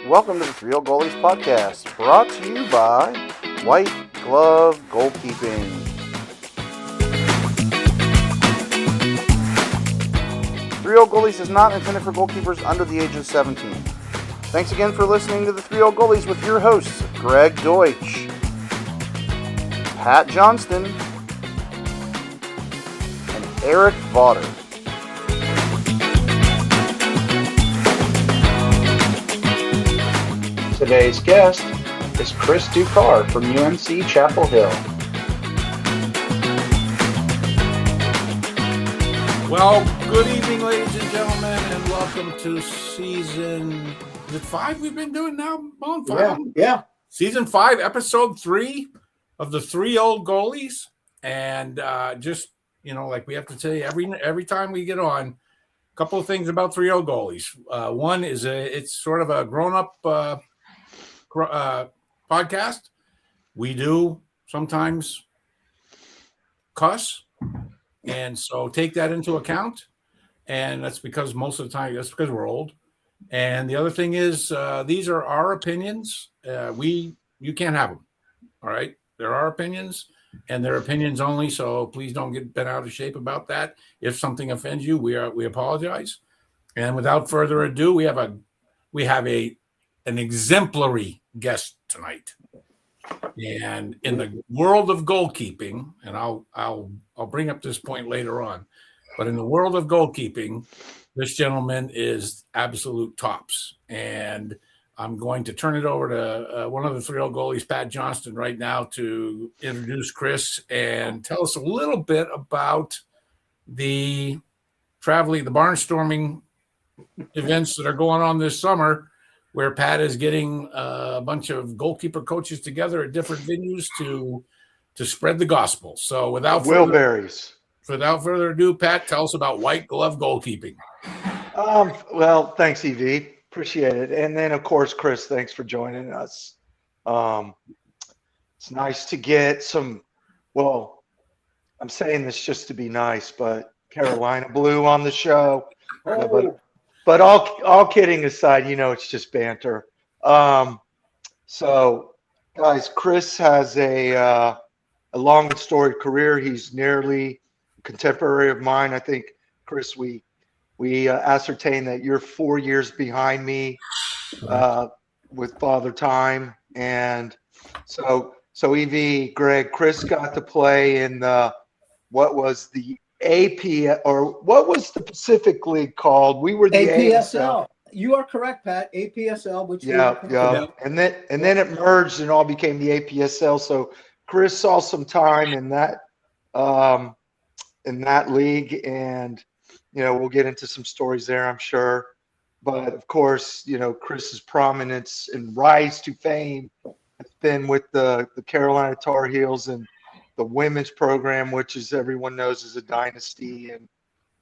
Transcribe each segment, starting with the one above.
Welcome to the Old Goalies Podcast, brought to you by White Glove Goalkeeping. Old Goalies is not intended for goalkeepers under the age of 17. Thanks again for listening to the Old Goalies with your hosts, Greg Deutsch, Pat Johnston, and Eric Vaughter. Today's guest is Chris Ducar from UNC Chapel Hill. Well, good evening, ladies and gentlemen, and welcome to season 5 we've been doing now? On 5? Yeah. Season 5, episode 3 of the Three Old Goalies. And just, like we have to tell you every time we get on, a couple of things about Three Old Goalies. One is it's sort of a grown-up podcast. We do sometimes cuss, and so take that into account. And that's because most of the time that's because we're old. And the other thing is these are our opinions. You can't have them. All right, they're our opinions, and they're opinions only. So please don't get bent out of shape about that. If something offends you, we apologize. And without further ado, we have an exemplary guest tonight. And in the world of goalkeeping, and I'll bring up this point later on, but in the world of goalkeeping, this gentleman is absolute tops. And I'm going to turn it over to one of the Three Old Goalies, Pat Johnston, right now to introduce Chris and tell us a little bit about the barnstorming events that are going on this summer, where Pat is getting a bunch of goalkeeper coaches together at different venues to spread the gospel. So without further ado, Pat, tell us about White Glove Goalkeeping. Well, thanks, EV. Appreciate it. And then, of course, Chris, thanks for joining us. It's nice to get some, well, I'm saying this just to be nice, but Carolina Blue on the show. But all kidding aside, it's just banter. So, guys, Chris has a long and storied career. He's nearly a contemporary of mine. I think, Chris, we ascertained that you're 4 years behind me with Father Time. And so EV, Greg, Chris got to play in what was the AP, or what was the Pacific League called? We were the APSL. You are correct, Pat. APSL, which yeah. And then it merged and all became the APSL. So Chris saw some time in that league, and we'll get into some stories there, I'm sure. But of course, Chris's prominence and rise to fame has been with the Carolina Tar Heels and the women's program, which, as everyone knows, is a dynasty. And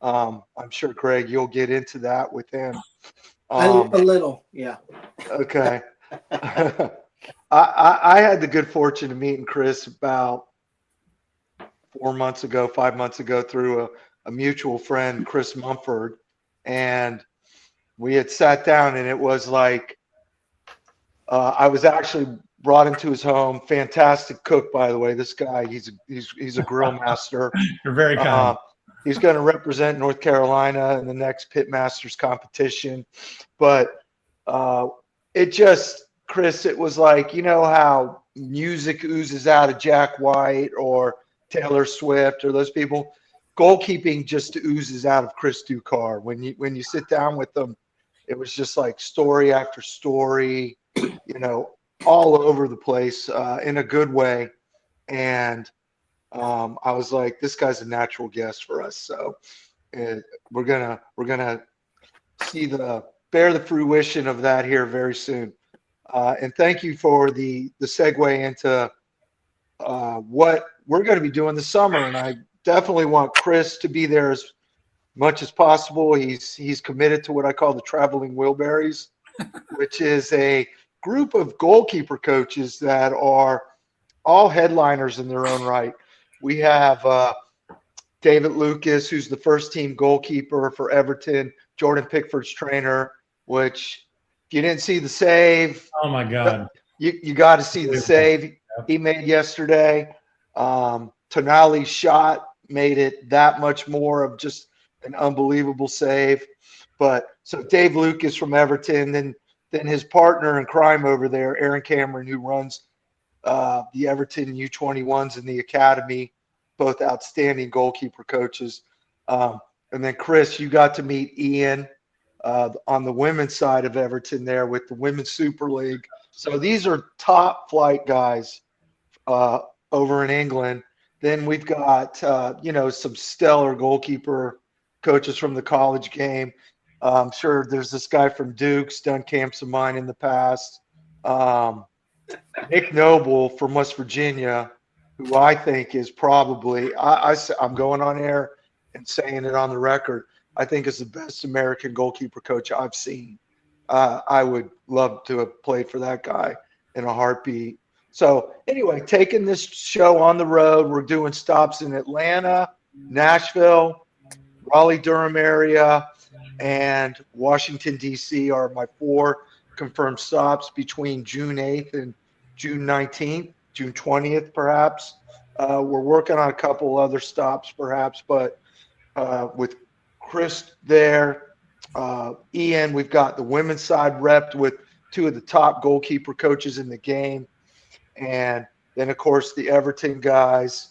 I'm sure, Greg, you'll get into that with him. A little, yeah. Okay. I had the good fortune of meeting Chris about 5 months ago through a mutual friend, Chris Mumford. And we had sat down, and it was like I was actually brought into his home. Fantastic cook, by the way. This guy, he's a grill master. You're very kind. He's going to represent North Carolina in the next Pit Masters competition. But it just, Chris, it was like, how music oozes out of Jack White or Taylor Swift or those people. Goalkeeping just oozes out of Chris Ducar. When you sit down with them, it was just like story after story, all over the place in a good way. And I was like, this guy's a natural guest for us. So we're gonna see bear the fruition of that here very soon. And thank you for the segue into what we're going to be doing this summer. And I definitely want Chris to be there as much as possible. He's committed to what I call the Traveling Wilburys, which is a group of goalkeeper coaches that are all headliners in their own right. We have David Lucas, who's the first team goalkeeper for Everton, Jordan Pickford's trainer, which If you didn't see the save, Oh my God. you got to see the save he made yesterday. Tonali's shot made it that much more of just an unbelievable save. But so Dave Lucas from Everton, then his partner in crime over there, Aaron Cameron, who runs the Everton U21s in the academy, both outstanding goalkeeper coaches. And then Chris, you got to meet Ian on the women's side of Everton there with the Women's Super League. So these are top flight guys over in England. Then we've got, some stellar goalkeeper coaches from the college game. I'm sure there's this guy from Duke's done camps of mine in the past. Nick Noble from West Virginia, who I think is probably, I'm going on air and saying it on the record, I think is the best American goalkeeper coach I've seen. I would love to have played for that guy in a heartbeat. So anyway, taking this show on the road, we're doing stops in Atlanta, Nashville, Raleigh-Durham area, and Washington, D.C. are my 4 confirmed stops between June 8th and June 19th, June 20th perhaps. We're working on a couple other stops perhaps, but with Chris there, Ian, we've got the women's side repped with 2 of the top goalkeeper coaches in the game. And then, of course, the Everton guys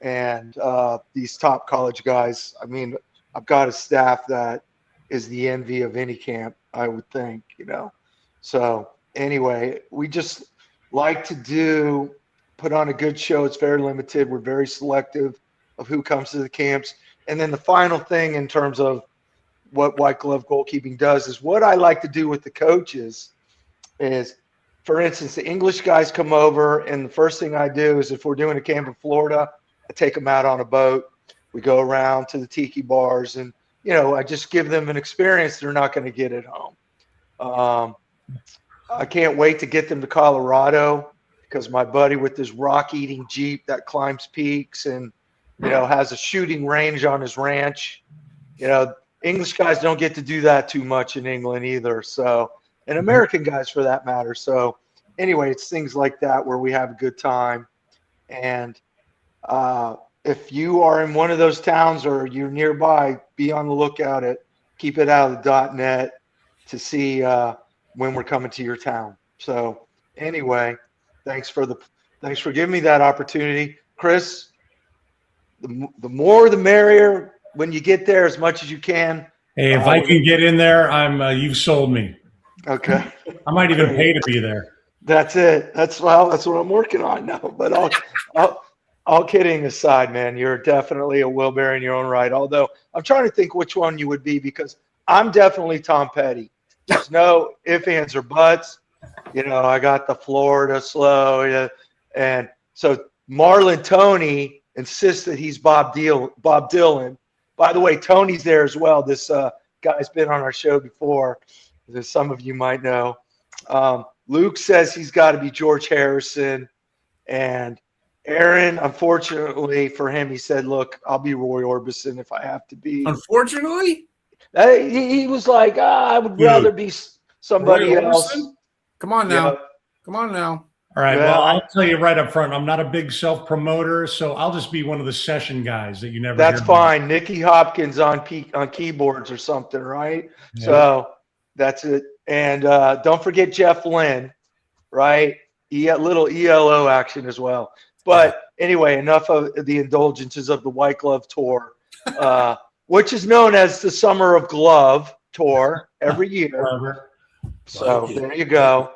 and these top college guys. I mean, I've got a staff that is the envy of any camp, I would think, So anyway, we just like to put on a good show. It's very limited. We're very selective of who comes to the camps. And then the final thing in terms of what White Glove Goalkeeping does is what I like to do with the coaches is, for instance, the English guys come over, and the first thing I do is if we're doing a camp in Florida, I take them out on a boat. We go around to the tiki bars, and, I just give them an experience they're not going to get at home. I can't wait to get them to Colorado because my buddy with his rock-eating Jeep that climbs peaks and, has a shooting range on his ranch. English guys don't get to do that too much in England either. So, and American guys for that matter. So anyway, it's things like that where we have a good time. And if you are in one of those towns or you're nearby, be on the lookout at keepitoutofthenet to see when we're coming to your town. So anyway, thanks for giving me that opportunity. Chris, the more the merrier when you get there, as much as you can. Hey, if I can get in there, you've sold me. Okay. I might even pay to be there. That's it. That's what I'm working on now. But all kidding aside, man, you're definitely a Wilbury in your own right. Although I'm trying to think which one you would be, because I'm definitely Tom Petty. There's no ifs, ands, or buts. I got the Florida slow. And so Marlon Tony insists that he's Bob Dylan. By the way, Tony's there as well. This guy's been on our show before, as some of you might know. Luke says he's got to be George Harrison. And Aaron, unfortunately for him, he said, look, I'll be Roy Orbison if I have to be. Unfortunately? He was like, I would rather be somebody else. Come on now. Yeah. Come on now. All right. Well, I'll tell you right up front, I'm not a big self-promoter, so I'll just be one of the session guys that you never That's hear fine. about. Nicky Hopkins on keyboards or something, right? Yeah. So that's it. And don't forget Jeff Lynne, right? Little ELO action as well. But anyway, enough of the indulgences of the White Glove Tour, which is known as the Summer of Glove Tour every year. So there you go.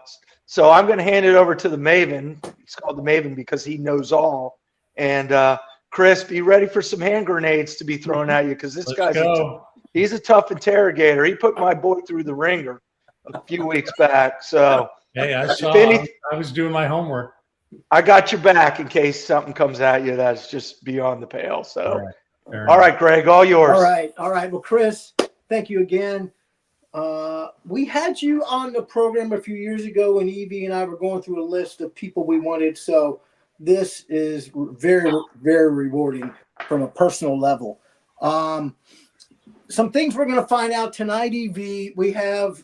So I'm going to hand it over to the Maven. It's called the Maven because he knows all. And Chris, be ready for some hand grenades to be thrown at you because this guy's he's a tough interrogator. He put my boy through the ringer a few weeks back. So hey, I was doing my homework. I got your back in case something comes at you that's just beyond the pale. So, all right, Greg, all yours. All right. Well, Chris, thank you again. We had you on the program a few years ago when Evie and I were going through a list of people we wanted. So this is very, very rewarding from a personal level. some things we're going to find out tonight, EV. We have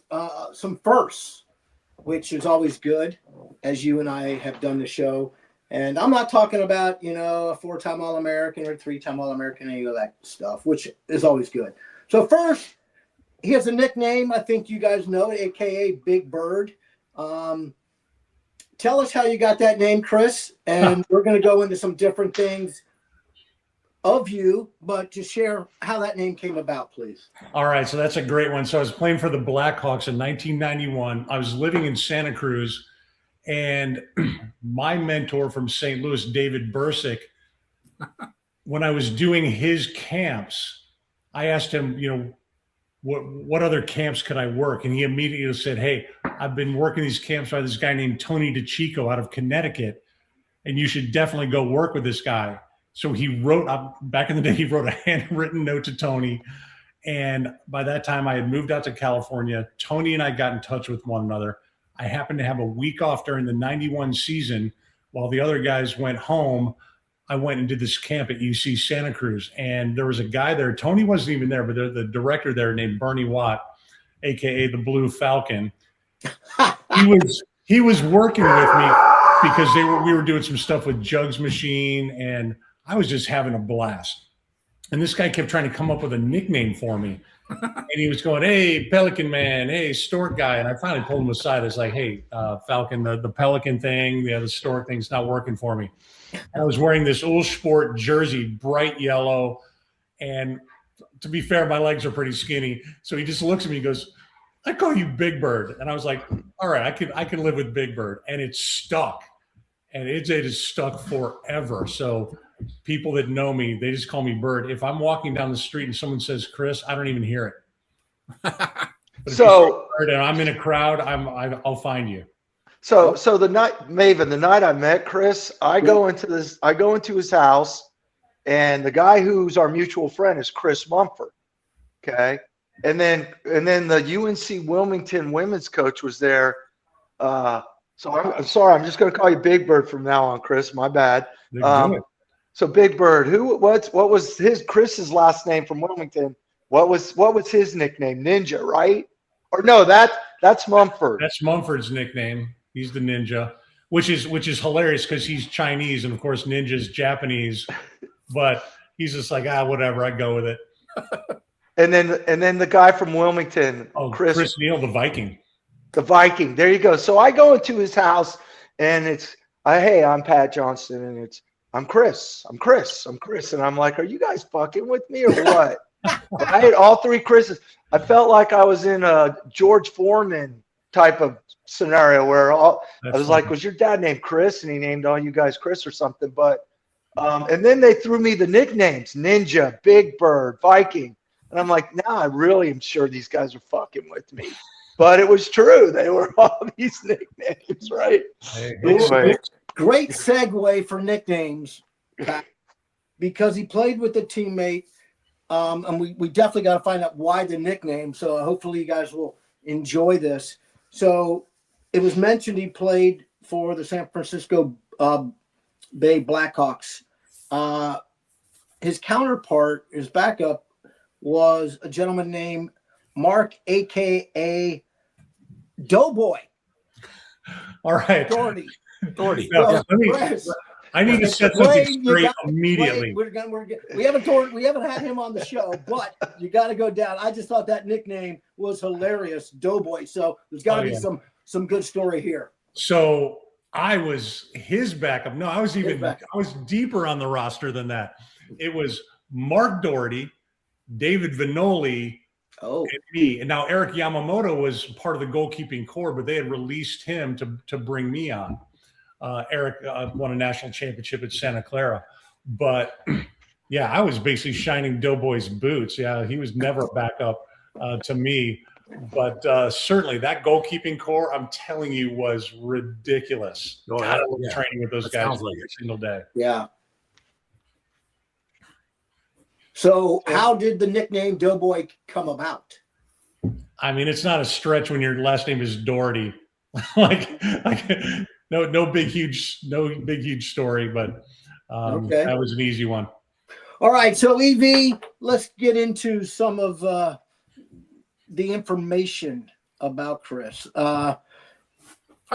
some firsts, which is always good, as you and I have done the show. And I'm not talking about, a 4-time All-American or 3-time All-American, any of that stuff, which is always good. So first, he has a nickname, I think you guys know, a.k.a. Big Bird. Tell us how you got that name, Chris, and we're going to go into some different things of you, but to share how that name came about, please. All right, so that's a great one. So I was playing for the Blackhawks in 1991. I was living in Santa Cruz, and my mentor from St. Louis, David Bursick, when I was doing his camps, I asked him, what other camps could I work? And he immediately said, hey, I've been working these camps by this guy named Tony DeChico out of Connecticut, and you should definitely go work with this guy. So he wrote, back in the day, he wrote a handwritten note to Tony. And by that time, I had moved out to California. Tony and I got in touch with one another. I happened to have a week off during the 91 season. While the other guys went home, I went and did this camp at UC Santa Cruz. And there was a guy there. Tony wasn't even there, but the director there named Bernie Watt, a.k.a. the Blue Falcon. He was working with me because we were doing some stuff with Jugs Machine, and I was just having a blast. And this guy kept trying to come up with a nickname for me. And he was going, hey, Pelican Man, hey, Stork Guy. And I finally pulled him aside. I was like, hey, Falcon, the Pelican thing, the Stork thing's not working for me. And I was wearing this Old Sport jersey, bright yellow. And to be fair, my legs are pretty skinny. So he just looks at me and goes, I call you Big Bird. And I was like, all right, I can live with Big Bird. And it stuck. And it is stuck forever. So people that know me, they just call me Bird. If I'm walking down the street and someone says Chris, I don't even hear it. So Bird and I'm in a crowd, I'll find you. So the night, Maven, the night I met Chris, I go into his house, and the guy who's our mutual friend is Chris Mumford. Okay. And then the UNC Wilmington women's coach was there. So I'm sorry, I'm just going to call you Big Bird from now on, Chris. My bad. So Big Bird, what was Chris's last name from Wilmington? What was his nickname? Ninja, right? Or no, that's Mumford. That's Mumford's nickname. He's the Ninja, which is hilarious because he's Chinese, and of course Ninja's Japanese. But he's just like, whatever, I go with it. And then the guy from Wilmington, Chris Neal, the Viking. The Viking. There you go. So I go into his house, and hey, I'm Pat Johnston, and I'm Chris. And I'm like, are you guys fucking with me or what? I had all three Chris's. I felt like I was in a George Foreman type of scenario where I was like, was your dad named Chris? And he named all you guys Chris or something. But and then they threw me the nicknames: Ninja, Big Bird, Viking. And I'm like, I really am sure these guys are fucking with me. But it was true. They were all these nicknames, right? Anyway. Great segue for nicknames, because he played with a teammate, and we definitely got to find out why the nickname. So hopefully you guys will enjoy this. So it was mentioned he played for the San Francisco Bay Blackhawks. His counterpart, his backup, was a gentleman named Mark, a.k.a. Doughboy. All right. Doherty. Now, I need to set something straight immediately. We haven't had him on the show, but you got to go down. I just thought that nickname was hilarious, Doughboy. So there's got to be some good story here. So I was his backup. No, I was deeper on the roster than that. It was Mark Doherty, David Vinoli, and me. And now Eric Yamamoto was part of the goalkeeping core, but they had released him to bring me on. Eric won a national championship at Santa Clara. But, yeah, I was basically shining Doughboy's boots. Yeah, he was never a backup to me. But certainly that goalkeeping core, I'm telling you, was ridiculous. Training with those guys every single day. Yeah. So how did the nickname Doughboy come about? I mean, it's not a stretch when your last name is Doherty. No big huge story, but that was an easy one. All right, so EV, let's get into some of the information about Chris. I'll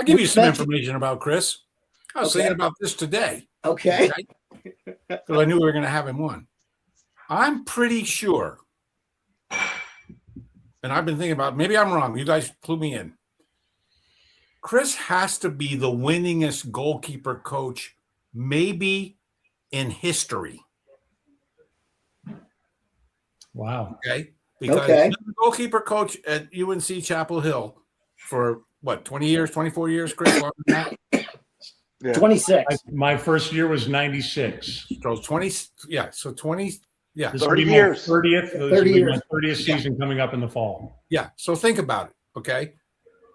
give you some information about Chris. I was thinking about this today. Okay. Because I knew we were going to have him on. I'm pretty sure, and I've been thinking about, maybe I'm wrong. You guys clue me in. Chris has to be the winningest goalkeeper coach maybe in history. Wow. Okay. Because he was the goalkeeper coach at UNC Chapel Hill for what, 20 years, 24 years, Chris? Longer than that? Yeah. 26. My first year was 96. So 20, yeah. So 20, yeah. This 30 will be my years. 30th. This 30 will be years. my 30th season coming up in the fall. Yeah. So think about it. Okay.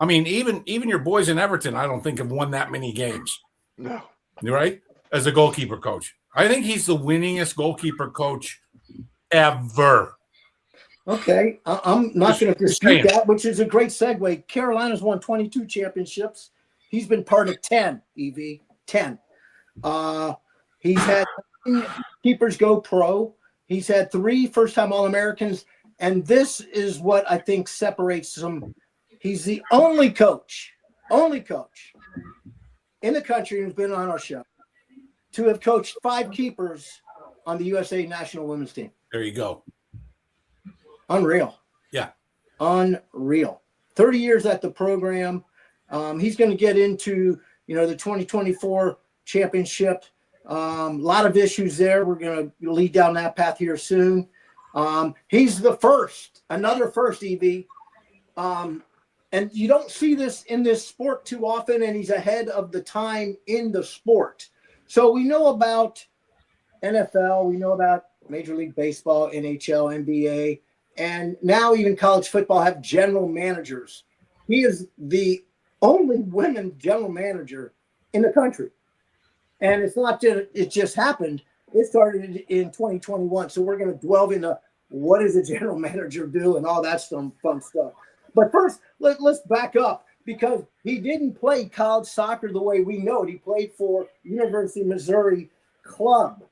I mean, even your boys in Everton, I don't think have won that many games. No. You're right. As a goalkeeper coach, I think he's the winningest goalkeeper coach ever. Okay, I'm not going to dispute that, which is a great segue. Carolina's won 22 championships. He's been part of 10, EV, 10. He's had keepers go pro. He's had 3 first-time All-Americans, and this is what I think separates him. He's the only coach in the country who's been on our show to have coached 5 keepers on the USA national women's team. There you go. Unreal. Yeah. Unreal. 30 years at the program. He's going to get into, the 2024 championship. A lot of issues there. We're going to lead down that path here soon. He's the first, another first, EV. And you don't see this in this sport too often, and he's ahead of the time in the sport. So we know about NFL, we know about Major League Baseball, NHL, NBA, and now even college football have general managers. He is the only women general manager in the country. And it's not that it just happened. It started in 2021. So we're going to delve into what does a general manager do and all that some fun stuff. But first, let's back up because he didn't play college soccer the way we know it. He played for University of Missouri club.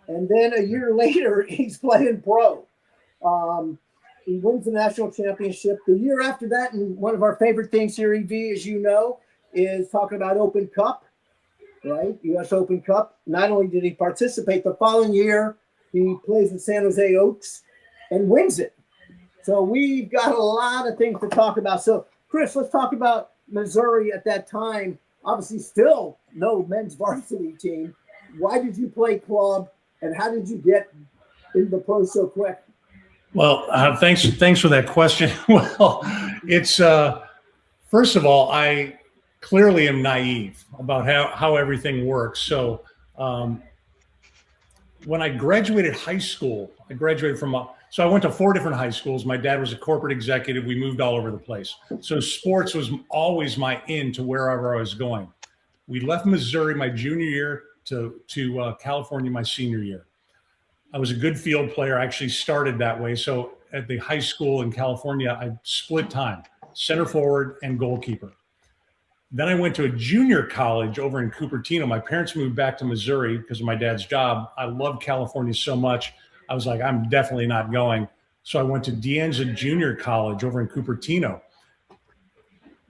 And then a year later, he's playing pro. He wins the national championship. The year after that, and one of our favorite things here, EV, as you know, is talking about Open Cup, right? U.S. Open Cup. Not only did he participate, the following year, he plays with San Jose Oaks and wins it. So we've got a lot of things to talk about. So, Chris, let's talk about Missouri at that time. Obviously, still no men's varsity team. Why did you play club, and how did you get into the pros so quick? Well, thanks for that question. Well, it's first of all, I clearly am naive about how everything works. So when I graduated high school, I went to 4 different high schools. My dad was a corporate executive. We moved all over the place. So sports was always my in to wherever I was going. We left Missouri my junior year to California my senior year. I was a good field player. I actually started that way. So at the high school in California, I split time, center forward and goalkeeper. Then I went to a junior college over in Cupertino. My parents moved back to Missouri because of my dad's job. I loved California so much. I was like, I'm definitely not going. So I went to De Anza Junior College over in Cupertino.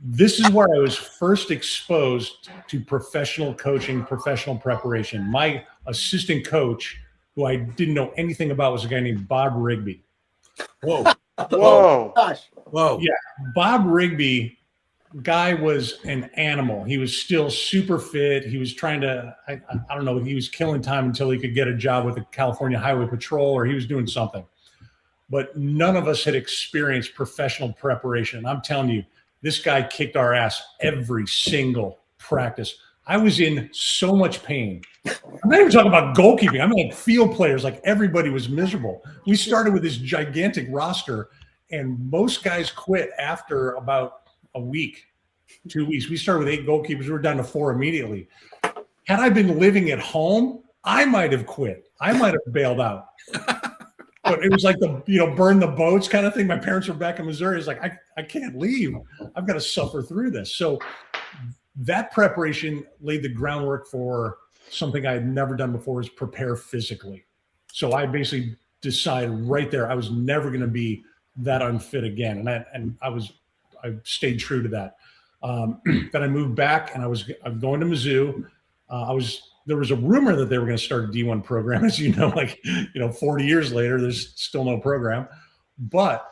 This is where I was first exposed to professional coaching, professional preparation. My assistant coach, who I didn't know anything about, was a guy named Bob Rigby. Whoa. Whoa. Gosh. Whoa. Yeah. Bob Rigby, guy was an animal. He was still super fit. He was trying to, I don't know, he was killing time until he could get a job with the California Highway Patrol, or he was doing something. But none of us had experienced professional preparation. I'm telling you, this guy kicked our ass every single practice. I was in so much pain. I'm not even talking about goalkeeping. I mean, like field players, like everybody was miserable. We started with this gigantic roster, and most guys quit after about a week, 2 weeks. We started with 8 goalkeepers. We were down to 4 immediately. Had I been living at home, I might have quit. I might have bailed out. But it was like the burn the boats kind of thing. My parents were back in Missouri. It's like, I can't leave. I've got to suffer through this. So that preparation laid the groundwork for something I had never done before, is prepare physically. So I basically decided right there I was never going to be that unfit again, and I stayed true to that. Then I moved back, and I'm going to Mizzou. There was a rumor that they were going to start a D1 program, as you know, 40 years later, there's still no program. But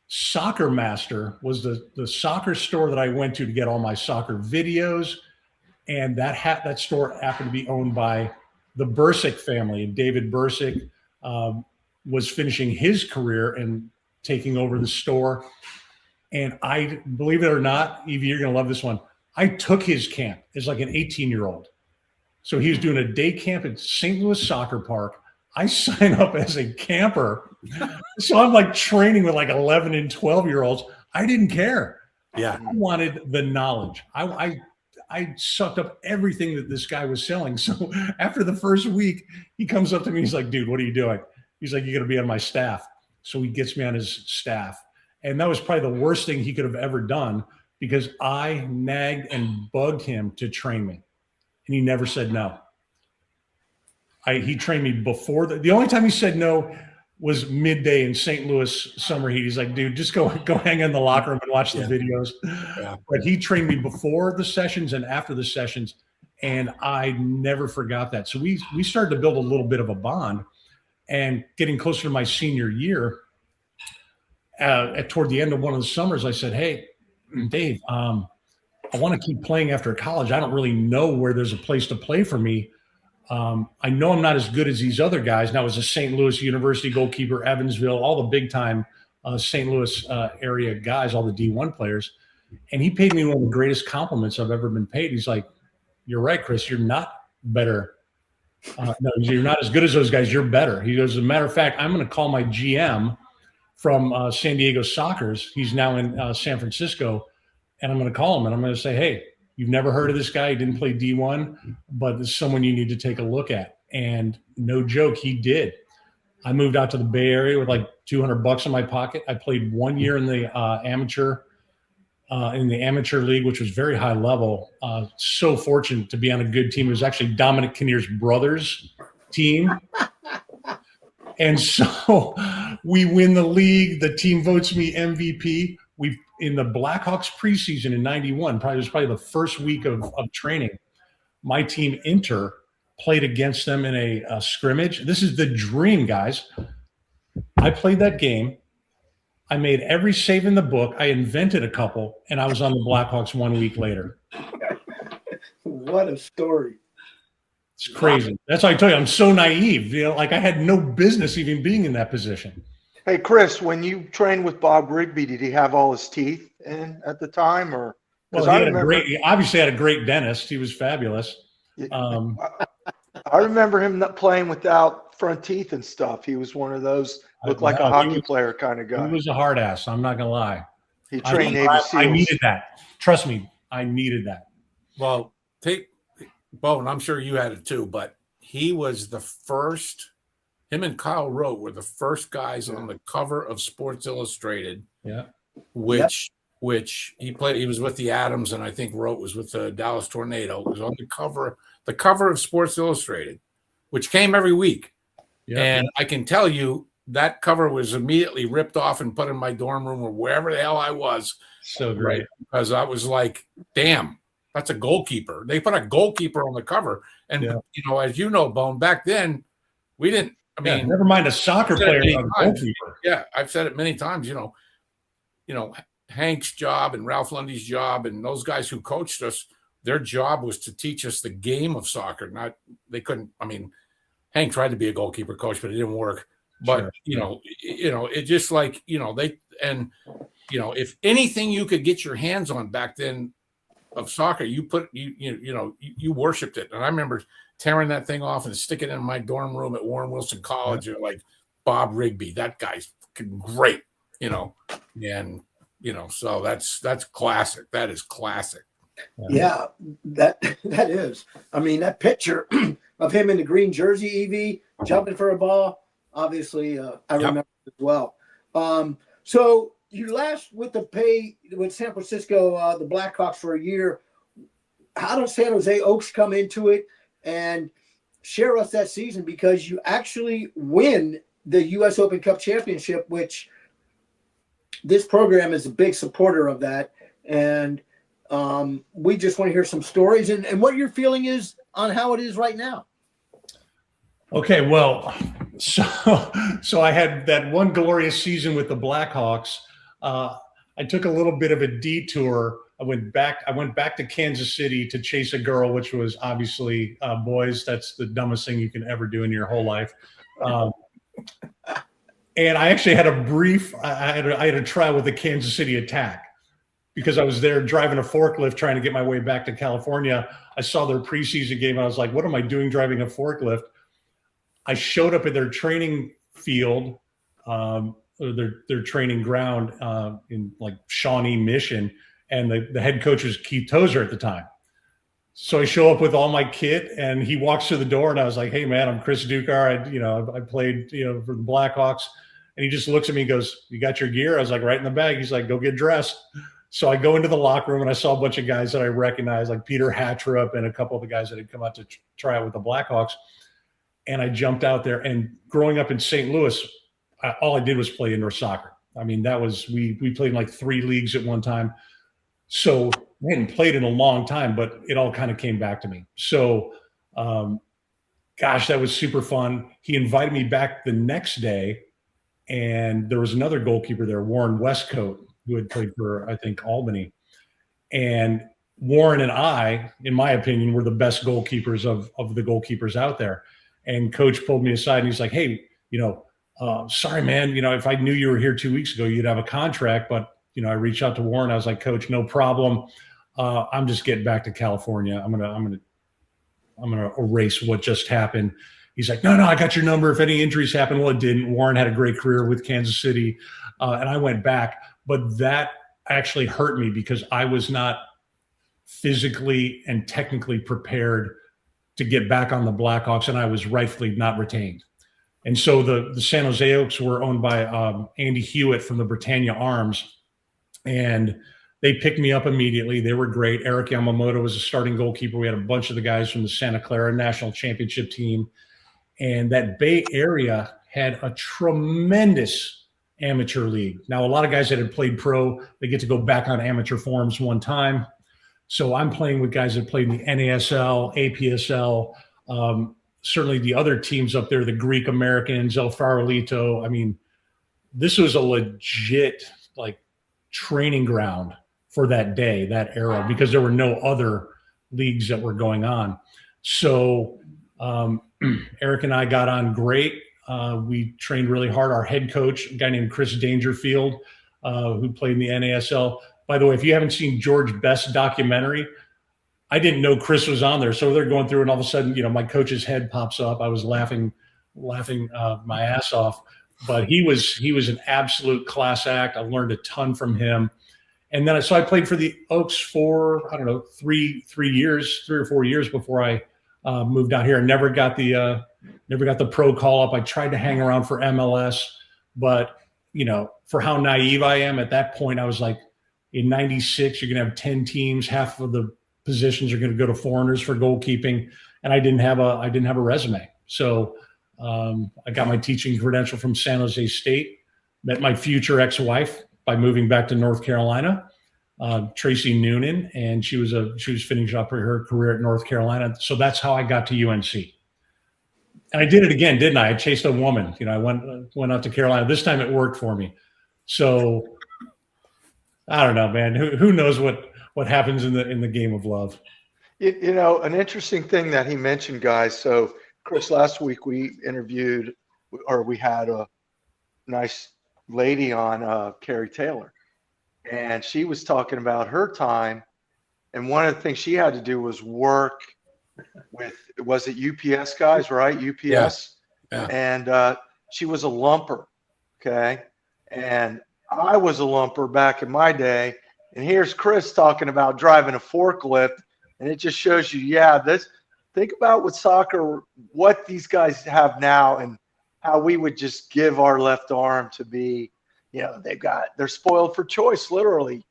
Soccer Master was the soccer store that I went to get all my soccer videos, and that store happened to be owned by the Bursick family, and David Bursick was finishing his career and taking over the store. And I, believe it or not, Evie, you're going to love this one. I took his camp as like an 18-year-old. So he was doing a day camp at St. Louis Soccer Park. I signed up as a camper. So I'm like training with like 11 and 12-year-olds. I didn't care. Yeah. I wanted the knowledge. I sucked up everything that this guy was selling. So after the first week, he comes up to me. He's like, dude, what are you doing? He's like, you're going to be on my staff. So he gets me on his staff. And that was probably the worst thing he could have ever done, because I nagged and bugged him to train me. And he never said no. He trained me before. The only time he said no was midday in St. Louis summer heat. He's like, dude, just go hang in the locker room and watch the videos. Yeah. But he trained me before the sessions and after the sessions, and I never forgot that. So we started to build a little bit of a bond. And getting closer to my senior year, toward the end of one of the summers, I said, hey, Dave, I want to keep playing after college. I don't really know where there's a place to play for me. I know I'm not as good as these other guys. Now, as a St. Louis University goalkeeper, Evansville, all the big time St. Louis area guys, all the D1 players. And he paid me one of the greatest compliments I've ever been paid. He's like, you're right, Chris, you're not better. No, you're not as good as those guys. You're better. He goes, as a matter of fact, I'm going to call my GM from San Diego Sockers. He's now in San Francisco. And I'm going to call him and I'm going to say, hey, you've never heard of this guy. He didn't play D1, but this is someone you need to take a look at. And no joke, he did. I moved out to the Bay Area with like $200 in my pocket. I played 1 year in the amateur league, which was very high level. So fortunate to be on a good team. It was actually Dominic Kinnear's brother's team. And so we win the league. The team votes me MVP. In the Blackhawks preseason in '91, it was probably the first week of training, my team Inter played against them in a scrimmage. This is the dream, guys. I played that game. I made every save in the book. I invented a couple, and I was on the Blackhawks 1 week later. What a story. It's crazy. That's why I tell you, I'm so naive. Like I had no business even being in that position. Hey, Chris, when you trained with Bob Rigby, did he have all his teeth in at the time? Or well, he obviously had a great dentist. He was fabulous. I remember him not playing without front teeth and stuff. He was one of those looked like a hockey player kind of guy. He was a hard ass. I'm not gonna lie. He trained Navy SEALs. I needed that. Trust me, I needed that. Well, Bo, and I'm sure you had it too, but he was the first. Him and Kyle Rote were the first guys on the cover of Sports Illustrated. Yeah. Which he played. He was with the Adams, and I think Rote was with the Dallas Tornado. It was on the cover of Sports Illustrated, which came every week. Yeah. And I can tell you that cover was immediately ripped off and put in my dorm room or wherever the hell I was. So great. Because I was like, damn, that's a goalkeeper. They put a goalkeeper on the cover. And, as you know, Bone, back then, we didn't. I mean, never mind a soccer player. Yeah, I've said it many times. Hank's job and Ralph Lundy's job and those guys who coached us, their job was to teach us the game of soccer. They couldn't. I mean, Hank tried to be a goalkeeper coach, but it didn't work. But it just like if anything you could get your hands on back then of soccer, you worshipped it. And I remember tearing that thing off and sticking it in my dorm room at Warren Wilson College. Like Bob Rigby, that guy's great, and so that's classic. That is classic. Yeah, that is. I mean, that picture of him in the green jersey, EV jumping for a ball, obviously, I remember as well. So you last with San Francisco, the Blackhawks for a year. How does San Jose Oaks come into it? And share us that season, because you actually win the U.S. Open Cup Championship, which this program is a big supporter of that. And we just want to hear some stories and what your feeling is on how it is right now. Okay, well, so I had that one glorious season with the Blackhawks. I took a little bit of a detour. I went back to Kansas City to chase a girl, which was obviously boys. That's the dumbest thing you can ever do in your whole life. And I actually had I had a trial with the Kansas City Attack, because I was there driving a forklift trying to get my way back to California. I saw their preseason game. And I was like, what am I doing driving a forklift? I showed up at their training field, or their training ground in like Shawnee Mission. And the head coach was Keith Tozer at the time. So I show up with all my kit, and he walks through the door, and I was like, hey man, I'm Chris Ducar. I played, for the Blackhawks. And he just looks at me and goes, you got your gear? I was like, right in the bag. He's like, go get dressed. So I go into the locker room, and I saw a bunch of guys that I recognized, like Peter Hatrup and a couple of the guys that had come out to try out with the Blackhawks. And I jumped out there. And growing up in St. Louis, all I did was play indoor soccer. I mean, that was, we played in like 3 leagues at one time. So I hadn't played in a long time, but it all kind of came back to me. So, gosh, that was super fun. He invited me back the next day, and there was another goalkeeper there, Warren Westcoat, who had played for, I think, Albany. And Warren and I, in my opinion, were the best goalkeepers of the goalkeepers out there. And coach pulled me aside, and he's like, hey, sorry, man, if I knew you were here 2 weeks ago, you'd have a contract. But, I reached out to Warren. I was like, coach, no problem. I'm just getting back to California. I'm going to erase what just happened. He's like, no, I got your number. If any injuries happen, well, it didn't. Warren had a great career with Kansas City. And I went back, but that actually hurt me, because I was not physically and technically prepared to get back on the Blackhawks, and I was rightfully not retained. And so the San Jose Oaks were owned by Andy Hewitt from the Britannia Arms, and they picked me up immediately. They were great. Eric Yamamoto was a starting goalkeeper. We had a bunch of the guys from the Santa Clara National Championship team. And that Bay Area had a tremendous amateur league. Now, a lot of guys that had played pro, they get to go back on amateur forms one time. So I'm playing with guys that played in the NASL, APSL, certainly the other teams up there, the Greek Americans, El Farolito. I mean, this was a legit training ground for that day, that era, because there were no other leagues that were going on. So Eric and I got on great. We trained really hard. Our head coach, a guy named Chris Dangerfield, who played in the NASL. By the way, if you haven't seen George Best's documentary, I didn't know Chris was on there. So they're going through, and all of a sudden, my coach's head pops up. I was laughing my ass off. But he was an absolute class act. I learned a ton from him. And then so I played for the Oaks for, 3 or 4 years before I moved out here, and never got the pro call up. I tried to hang around for MLS, but for how naive I am at that point, I was like, in 96, you're going to have 10 teams. Half of the positions are going to go to foreigners for goalkeeping. And I didn't have a resume. So I got my teaching credential from San Jose State, met my future ex-wife by moving back to North Carolina, Tracy Noonan, and she was finishing up her career at North Carolina. So that's how I got to UNC. And I did it again, didn't I? I chased a woman. I went out to Carolina. This time it worked for me. So I don't know, man. Who knows what happens in the game of love? An interesting thing that he mentioned, guys. So Chris, last week we had a nice lady on, Carrie Taylor, and she was talking about her time. And one of the things she had to do was work with, was it UPS guys, right? UPS. Yeah. And she was a lumper. Okay. And I was a lumper back in my day. And here's Chris talking about driving a forklift. And it just shows you, think about with soccer, what these guys have now and how we would just give our left arm to be, they're spoiled for choice, literally.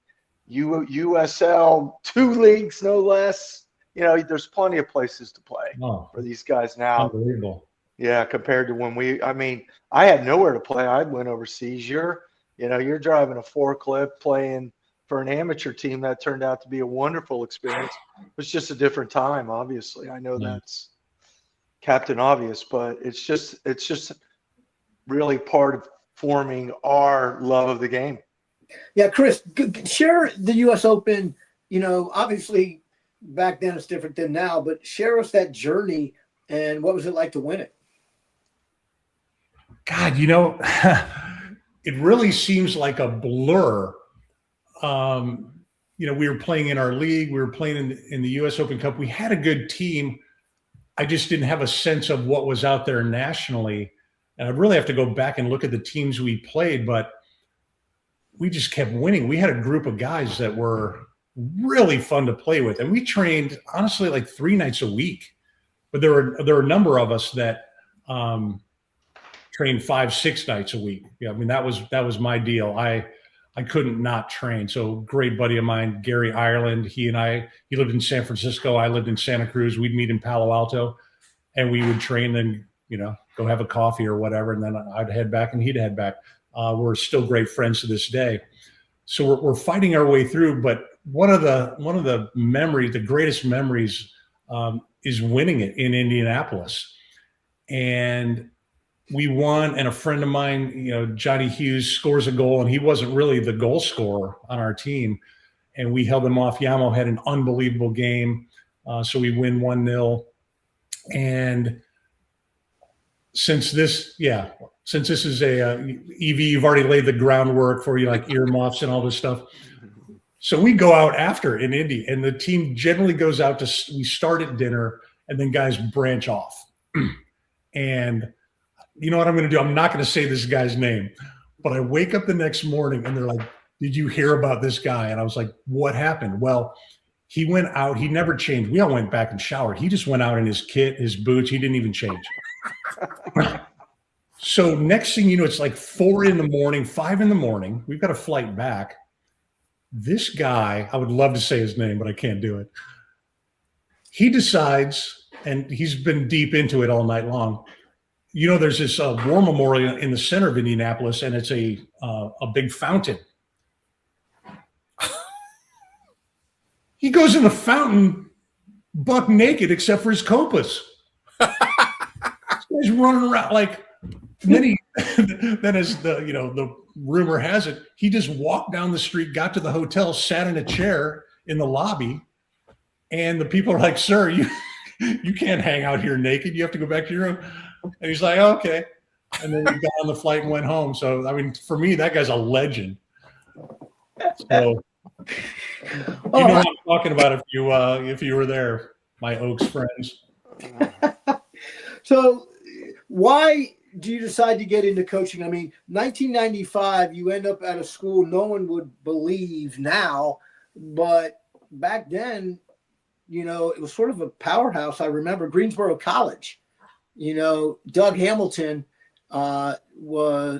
USL, 2 leagues, no less, there's plenty of places to play for these guys now. Unbelievable. Yeah, compared to when I had nowhere to play. I went overseas. You're driving a forklift, playing for an amateur team. That turned out to be a wonderful experience. It was just a different time, obviously. I know that's Captain Obvious, but it's just really part of forming our love of the game. Yeah, Chris, share the U.S. Open. Obviously back then it's different than now, but share us that journey and what was it like to win it? God, it really seems like a blur. We were playing in our league. We were playing in the U.S. Open Cup. We had a good team. I just didn't have a sense of what was out there nationally. And I'd really have to go back and look at the teams we played, but we just kept winning. We had a group of guys that were really fun to play with. And we trained, honestly, like 3 nights a week. But there were a number of us that trained 5-6 nights a week. Yeah, I mean, that was my deal. I couldn't not train. So great buddy of mine, Gary Ireland, he lived in San Francisco. I lived in Santa Cruz. We'd meet in Palo Alto and we would train and, go have a coffee or whatever. And then I'd head back and he'd head back. We're still great friends to this day. So we're fighting our way through. But one of the memories, the greatest memories, is winning it in Indianapolis. And we won, and a friend of mine, Johnny Hughes, scores a goal, and he wasn't really the goal scorer on our team. And we held him off. Yamo had an unbelievable game. So we win 1-0. And since this is a EV, you've already laid the groundwork for like earmuffs and all this stuff. So we go out after in Indy, and the team generally goes out we start at dinner, and then guys branch off. And you know what I'm going to do? I'm not going to say this guy's name, but I wake up the next morning and they're like, "Did you hear about this guy?" And I was like, "What happened?" Well, he went out. He never changed. We all went back and showered. He just went out in his kit, his boots. He didn't even change. So next thing you know, it's like 4 a.m, 5 a.m. We've got a flight back. This guy, I would love to say his name, but I can't do it. He decides, and he's been deep into it all night long. There's this war memorial in the center of Indianapolis, and it's a big fountain. He goes in the fountain buck naked except for his copas. He's running around like. And then as the rumor has it, he just walked down the street, got to the hotel, sat in a chair in the lobby, and the people are like, "Sir, you can't hang out here naked. You have to go back to your room." And he's like, "Oh, okay." And then we got on the flight and went home. So, I mean, for me, that guy's a legend. So, what I'm talking about if you were there, my Oaks friends. So, why do you decide to get into coaching? I mean, 1995, you end up at a school no one would believe now, but back then, it was sort of a powerhouse. I remember Greensboro College. Doug Hamilton was,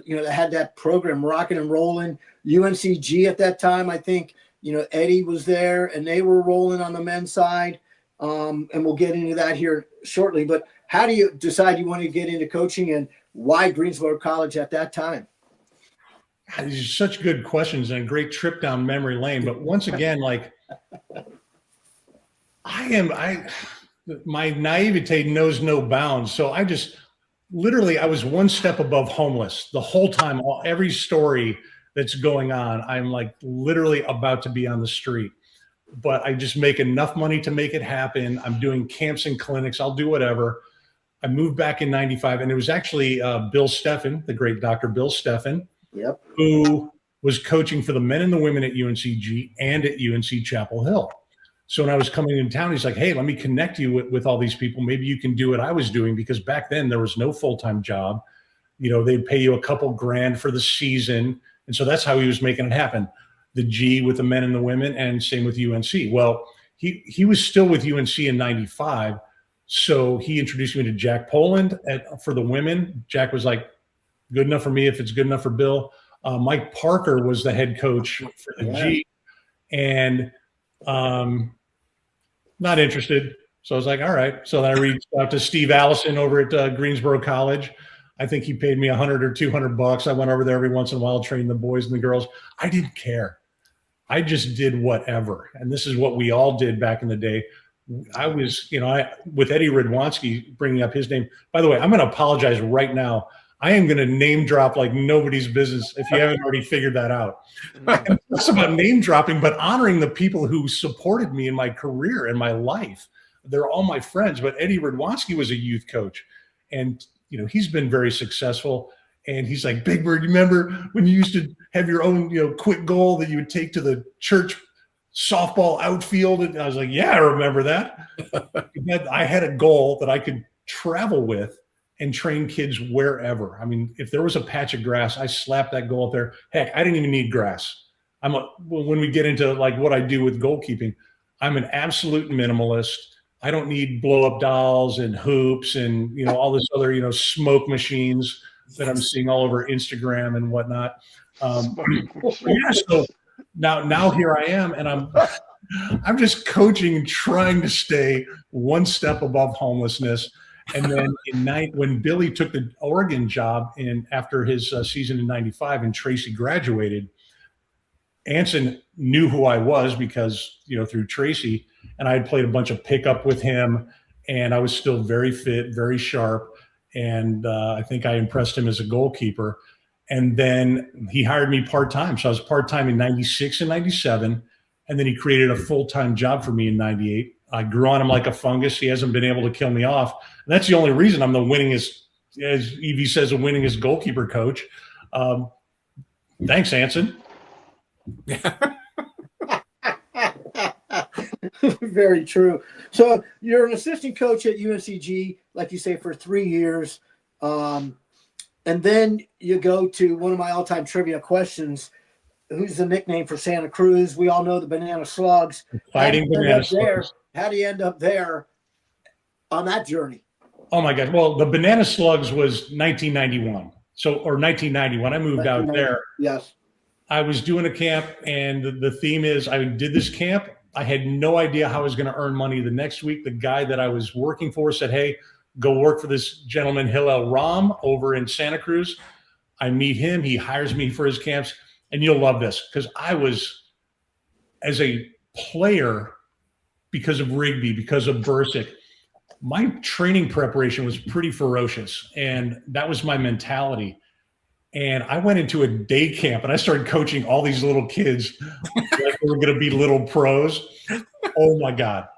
that had that program rocking and rolling. UNCG at that time, I think, Eddie was there and they were rolling on the men's side. And we'll get into that here shortly. But how do you decide you want to get into coaching, and why Greensboro College at that time? These are such good questions and a great trip down memory lane. But once again, like my naivete knows no bounds. So I just I was one step above homeless the whole time. Every story that's going on, I'm like literally about to be on the street. But I just make enough money to make it happen. I'm doing camps and clinics. I'll do whatever. I moved back in 95, and it was actually Bill Steffen, the great Dr. Bill Steffen, yep, who was coaching for the men and the women at UNCG and at UNC Chapel Hill. So when I was coming in town, he's like, "Hey, let me connect you with all these people. Maybe you can do what I was doing," because back then there was no full-time job. They'd pay you a couple grand for the season. And so that's how he was making it happen. The G with the men and the women, and same with UNC. Well, he was still with UNC in 95. So he introduced me to Jack Poland for the women. Jack was like, "Good enough for me if it's good enough for Bill." Mike Parker was the head coach for the G. And not interested. So I was like, all right. So then I reached out to Steve Allison over at Greensboro College. I think he paid me $100 or $200. I went over there every once in a while, trained the boys and the girls. I didn't care. I just did whatever. And this is what we all did back in the day. I was, with Eddie Radwanski bringing up his name. By the way, I'm going to apologize right now. I am going to name drop like nobody's business if you haven't already figured that out. And it's about name dropping, but honoring the people who supported me in my career and my life. They're all my friends, but Eddie Radwanski was a youth coach, and he's been very successful. And he's like, Big Bird, you remember when you used to have your own quick goal that you would take to the church softball outfield? And I was like, yeah, I remember that. I had a goal that I could travel with and train kids wherever. I mean, if there was a patch of grass, I slapped that goal up there. Heck, I didn't even need grass. When we get into like what I do with goalkeeping, I'm an absolute minimalist. I don't need blow up dolls and hoops and, all this other, smoke machines that I'm seeing all over Instagram and whatnot. So now here I am, and I'm just coaching and trying to stay one step above homelessness. And then when Billy took the Oregon job after his season in 95 and Tracy graduated, Anson knew who I was because, through Tracy, and I had played a bunch of pickup with him, and I was still very fit, very sharp. And I think I impressed him as a goalkeeper. And then he hired me part-time. So I was part-time in 96 and 97. And then he created a full-time job for me in 98. I grew on him like a fungus. He hasn't been able to kill me off. And that's the only reason I'm the winningest, as Evie says, the winningest goalkeeper coach. Thanks, Anson. Very true. So you're an assistant coach at UNCG, like you say, for 3 years. And then you go to one of my all-time trivia questions. Who's the nickname for Santa Cruz? We all know the Banana Slugs. Fighting Banana Slugs. How do you end up there on that journey? Oh, my God. Well, the Banana Slugs was 1991. Or 1991. I moved out there. Yes. I was doing a camp, and the theme is I did this camp. I had no idea how I was going to earn money the next week. The guy that I was working for said, hey, go work for this gentleman, Hillel Ram, over in Santa Cruz. I meet him. He hires me for his camps. And you'll love this, because I was, as a player, because of Rigby, because of Bursick, my training preparation was pretty ferocious. And that was my mentality. And I went into a day camp and I started coaching all these little kids like they were going to be little pros. Oh my God.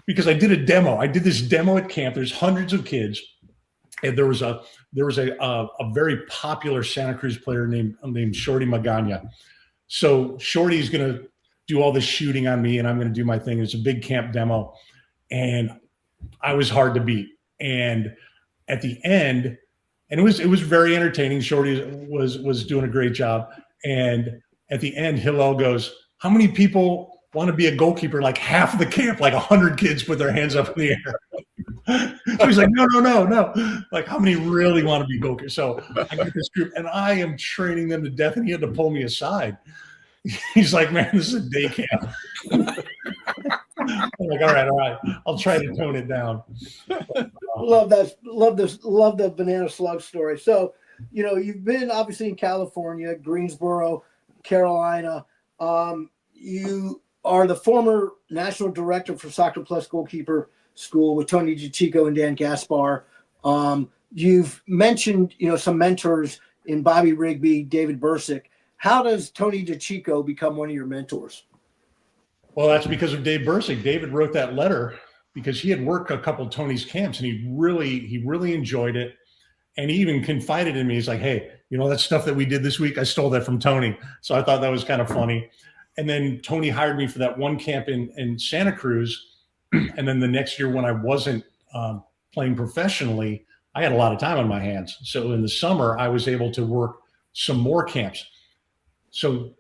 Because I did a demo. I did this demo at camp. There's hundreds of kids. And there was a very popular Santa Cruz player named Shorty Magana. So Shorty's going to do all this shooting on me and I'm going to do my thing. It's a big camp demo. And I was hard to beat. And at the end, and it was very entertaining. Shorty was doing a great job. And at the end, Hillel goes, how many people want to be a goalkeeper? Like half of the camp, like 100 kids put their hands up in the air. So he's like, no. Like, how many really want to be goalkeepers? So I get this group, and I am training them to death, and he had to pull me aside. He's like, man, this is a day camp. I'm like, all right. I'll try to tone it down. Love that. Love the Banana Slug story. So, you've been obviously in California, Greensboro, Carolina. You are the former national director for Soccer Plus Goalkeeper School with Tony DiCicco and Dan Gaspar. You've mentioned, some mentors in Bobby Rigby, David Bursick. How does Tony DiCicco become one of your mentors? Well, that's because of Dave Bursick. David wrote that letter because he had worked a couple of Tony's camps and he really enjoyed it. And he even confided in me. He's like, hey, that stuff that we did this week, I stole that from Tony. So I thought that was kind of funny. And then Tony hired me for that one camp in Santa Cruz. And then the next year when I wasn't playing professionally, I had a lot of time on my hands. So in the summer, I was able to work some more camps. So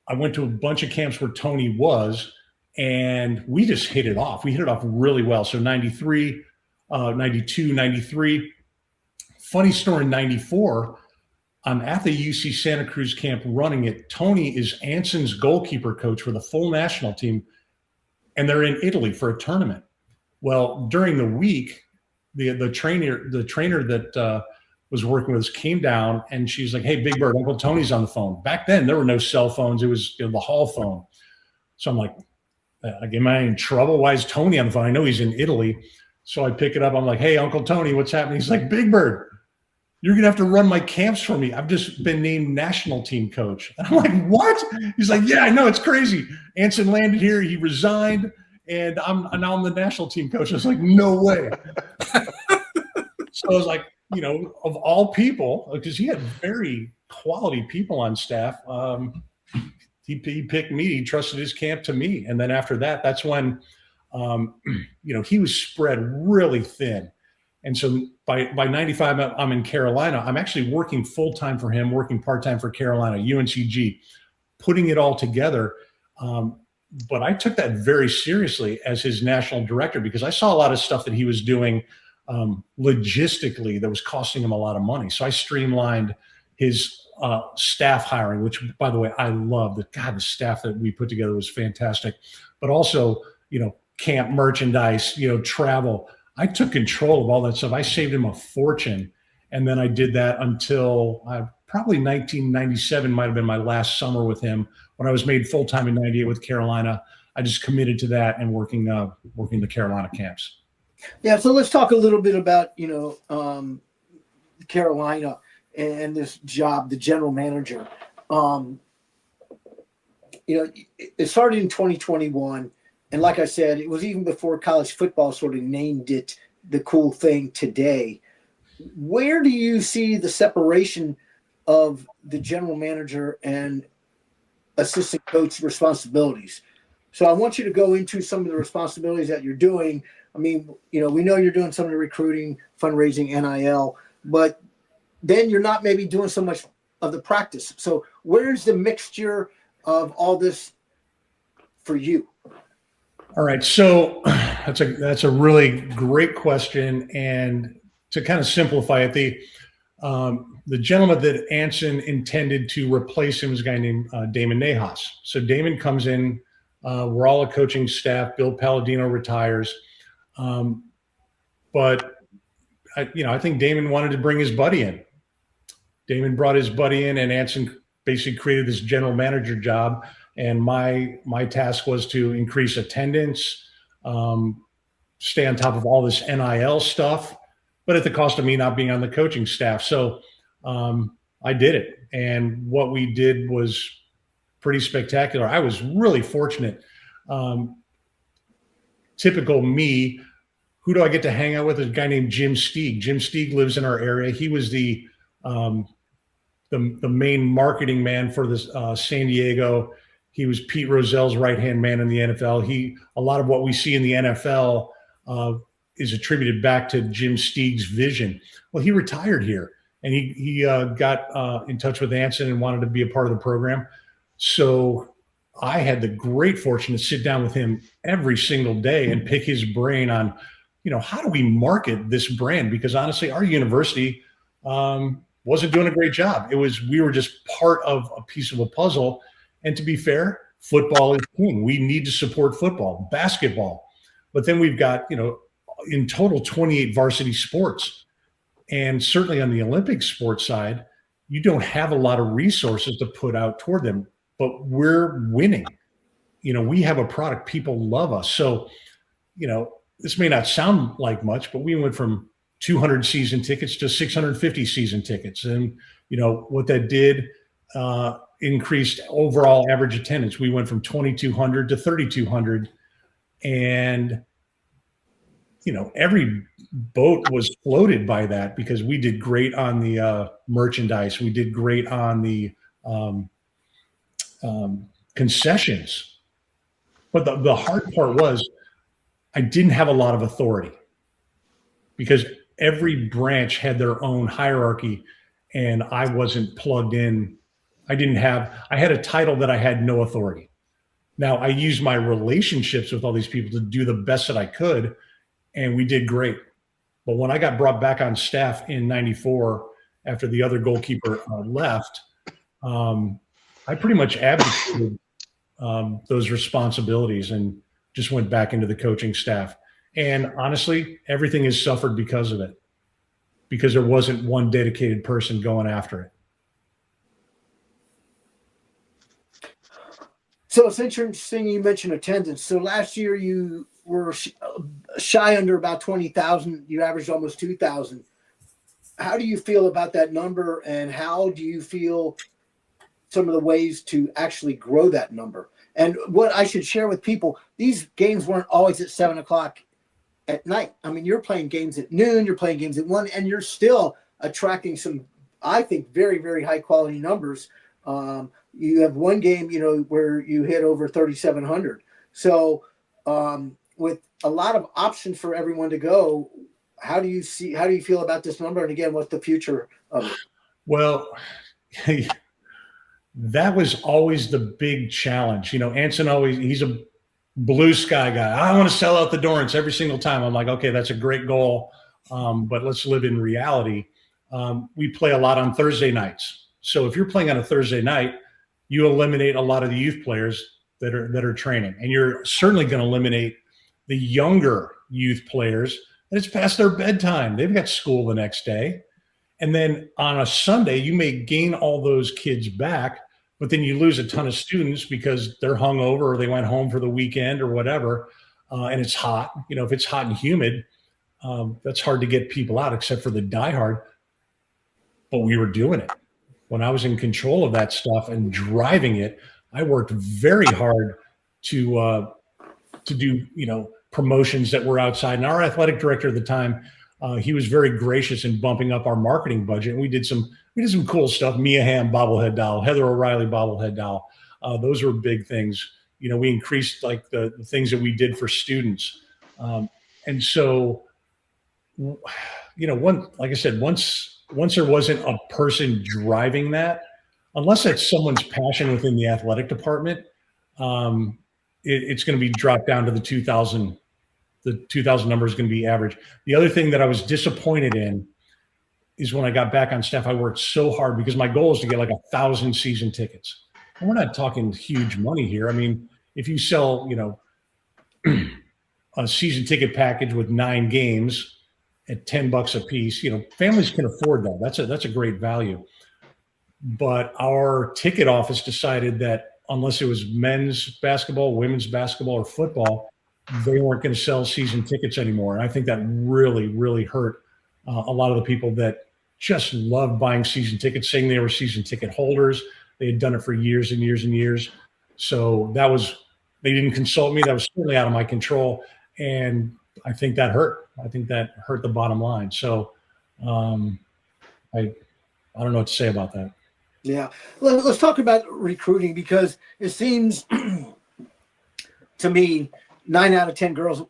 I went to a bunch of camps where Tony was, and we just hit it off. We hit it off really well. So 93, 92, 93. Funny story, in 94, I'm at the UC Santa Cruz camp running it. Tony is Anson's goalkeeper coach for the full national team, and they're in Italy for a tournament. Well, during the week, the trainer that was working with us came down, and she's like, "Hey, Big Bird, Uncle Tony's on the phone." Back then, there were no cell phones; it was the hall phone. So I'm like, "Am I in trouble? Why is Tony on the phone? I know he's in Italy." So I pick it up. I'm like, "Hey, Uncle Tony, what's happening?" He's like, "Big Bird, you're going to have to run my camps for me. I've just been named national team coach." And I'm like, "What?" He's like, "Yeah, I know. It's crazy. Anson landed here. He resigned. And now I'm the national team coach." I was like, "No way." So I was like, of all people, because he had very quality people on staff, he picked me. He trusted his camp to me. And then after that, that's when, he was spread really thin. And so by 95, I'm in Carolina. I'm actually working full-time for him, working part-time for Carolina, UNCG, putting it all together. But I took that very seriously as his national director, because I saw a lot of stuff that he was doing logistically that was costing him a lot of money. So I streamlined his staff hiring, which, by the way, I love. The staff that we put together was fantastic. But also, camp merchandise, travel. I took control of all that stuff. I saved him a fortune. And then I did that until probably 1997 might have been my last summer with him. When I was made full-time in 98 with Carolina, I just committed to that and working the Carolina camps. Yeah, so let's talk a little bit about, Carolina and this job, the general manager. It started in 2021. And like I said, it was even before college football sort of named it the cool thing today. Where do you see the separation of the general manager and assistant coach responsibilities? So I want you to go into some of the responsibilities that you're doing. I mean, we know you're doing some of the recruiting, fundraising, NIL, but then you're not maybe doing so much of the practice. So where's the mixture of all this for you? All right. So that's a really great question. And to kind of simplify it, the gentleman that Anson intended to replace him was a guy named Damon Nahas. So Damon comes in, we're all a coaching staff. Bill Palladino retires. But I think Damon wanted to bring his buddy in. Damon brought his buddy in, and Anson basically created this general manager job. And my task was to increase attendance, stay on top of all this NIL stuff, but at the cost of me not being on the coaching staff. So I did it. And what we did was pretty spectacular. I was really fortunate. Typical me, who do I get to hang out with? A guy named Jim Stieg. Jim Stieg lives in our area. He was the main marketing man for this San Diego. He was Pete Rozell's right-hand man in the NFL. A lot of what we see in the NFL is attributed back to Jim Stieg's vision. Well, he retired here, and he got in touch with Anson and wanted to be a part of the program. So I had the great fortune to sit down with him every single day and pick his brain on, how do we market this brand? Because honestly, our university wasn't doing a great job. We were just part of a piece of a puzzle. And to be fair, football is king. We need to support football, basketball. But then we've got, in total 28 varsity sports. And certainly on the Olympic sports side, you don't have a lot of resources to put out toward them, but we're winning. We have a product. People love us. So, this may not sound like much, but we went from 200 season tickets to 650 season tickets. And, what that did, increased overall average attendance. We went from 2,200 to 3,200, and every boat was floated by that because we did great on the merchandise. We did great on the concessions. But the hard part was I didn't have a lot of authority because every branch had their own hierarchy, and I wasn't plugged in. I had a title that I had no authority. Now, I used my relationships with all these people to do the best that I could, and we did great. But when I got brought back on staff in 94, after the other goalkeeper left, I pretty much abdicated those responsibilities and just went back into the coaching staff. And honestly, everything has suffered because of it, because there wasn't one dedicated person going after it. So it's interesting you mentioned attendance. So last year you were shy under about 20,000. You averaged almost 2,000. How do you feel about that number, and how do you feel some of the ways to actually grow that number? And what I should share with people, these games weren't always at 7:00 at night. I mean, you're playing games at noon, you're playing games at 1, and you're still attracting some, I think, very, very high quality numbers. You have one game, where you hit over 3,700. So with a lot of options for everyone to go, how do you feel about this number? And again, what's the future of it? Well, that was always the big challenge. Anson he's a blue sky guy. I want to sell out the Dorrance every single time. I'm like, okay, that's a great goal. But let's live in reality. We play a lot on Thursday nights. So if you're playing on a Thursday night, you eliminate a lot of the youth players that are training, and you're certainly going to eliminate the younger youth players. And it's past their bedtime. They've got school the next day. And then on a Sunday, you may gain all those kids back, but then you lose a ton of students because they're hungover or they went home for the weekend or whatever. And it's hot. If it's hot and humid, that's hard to get people out, except for the diehard. But we were doing it. When I was in control of that stuff and driving it, I worked very hard to do, promotions that were outside. And our athletic director at the time, he was very gracious in bumping up our marketing budget. And we did some cool stuff. Mia Hamm bobblehead doll, Heather O'Reilly bobblehead doll. Those were big things. We increased like the things that we did for students. And so, like I said, once there wasn't a person driving that, unless that's someone's passion within the athletic department, it's going to be dropped down to the 2,000. The 2,000 number is going to be average. The other thing that I was disappointed in is when I got back on staff, I worked so hard because my goal is to get like 1,000 season tickets. And we're not talking huge money here. I mean, if you sell, a season ticket package with 9 games at $10 a piece, families can afford that. That's a great value. But our ticket office decided that unless it was men's basketball, women's basketball, or football, they weren't going to sell season tickets anymore. And I think that really, really hurt a lot of the people that just loved buying season tickets, saying they were season ticket holders. They had done it for years and years and years. So they didn't consult me. That was certainly out of my control. And I think that hurt. I think that hurt the bottom line. So I don't know what to say about that. Yeah. Let's talk about recruiting, because it seems to me, 9 out of 10 girls,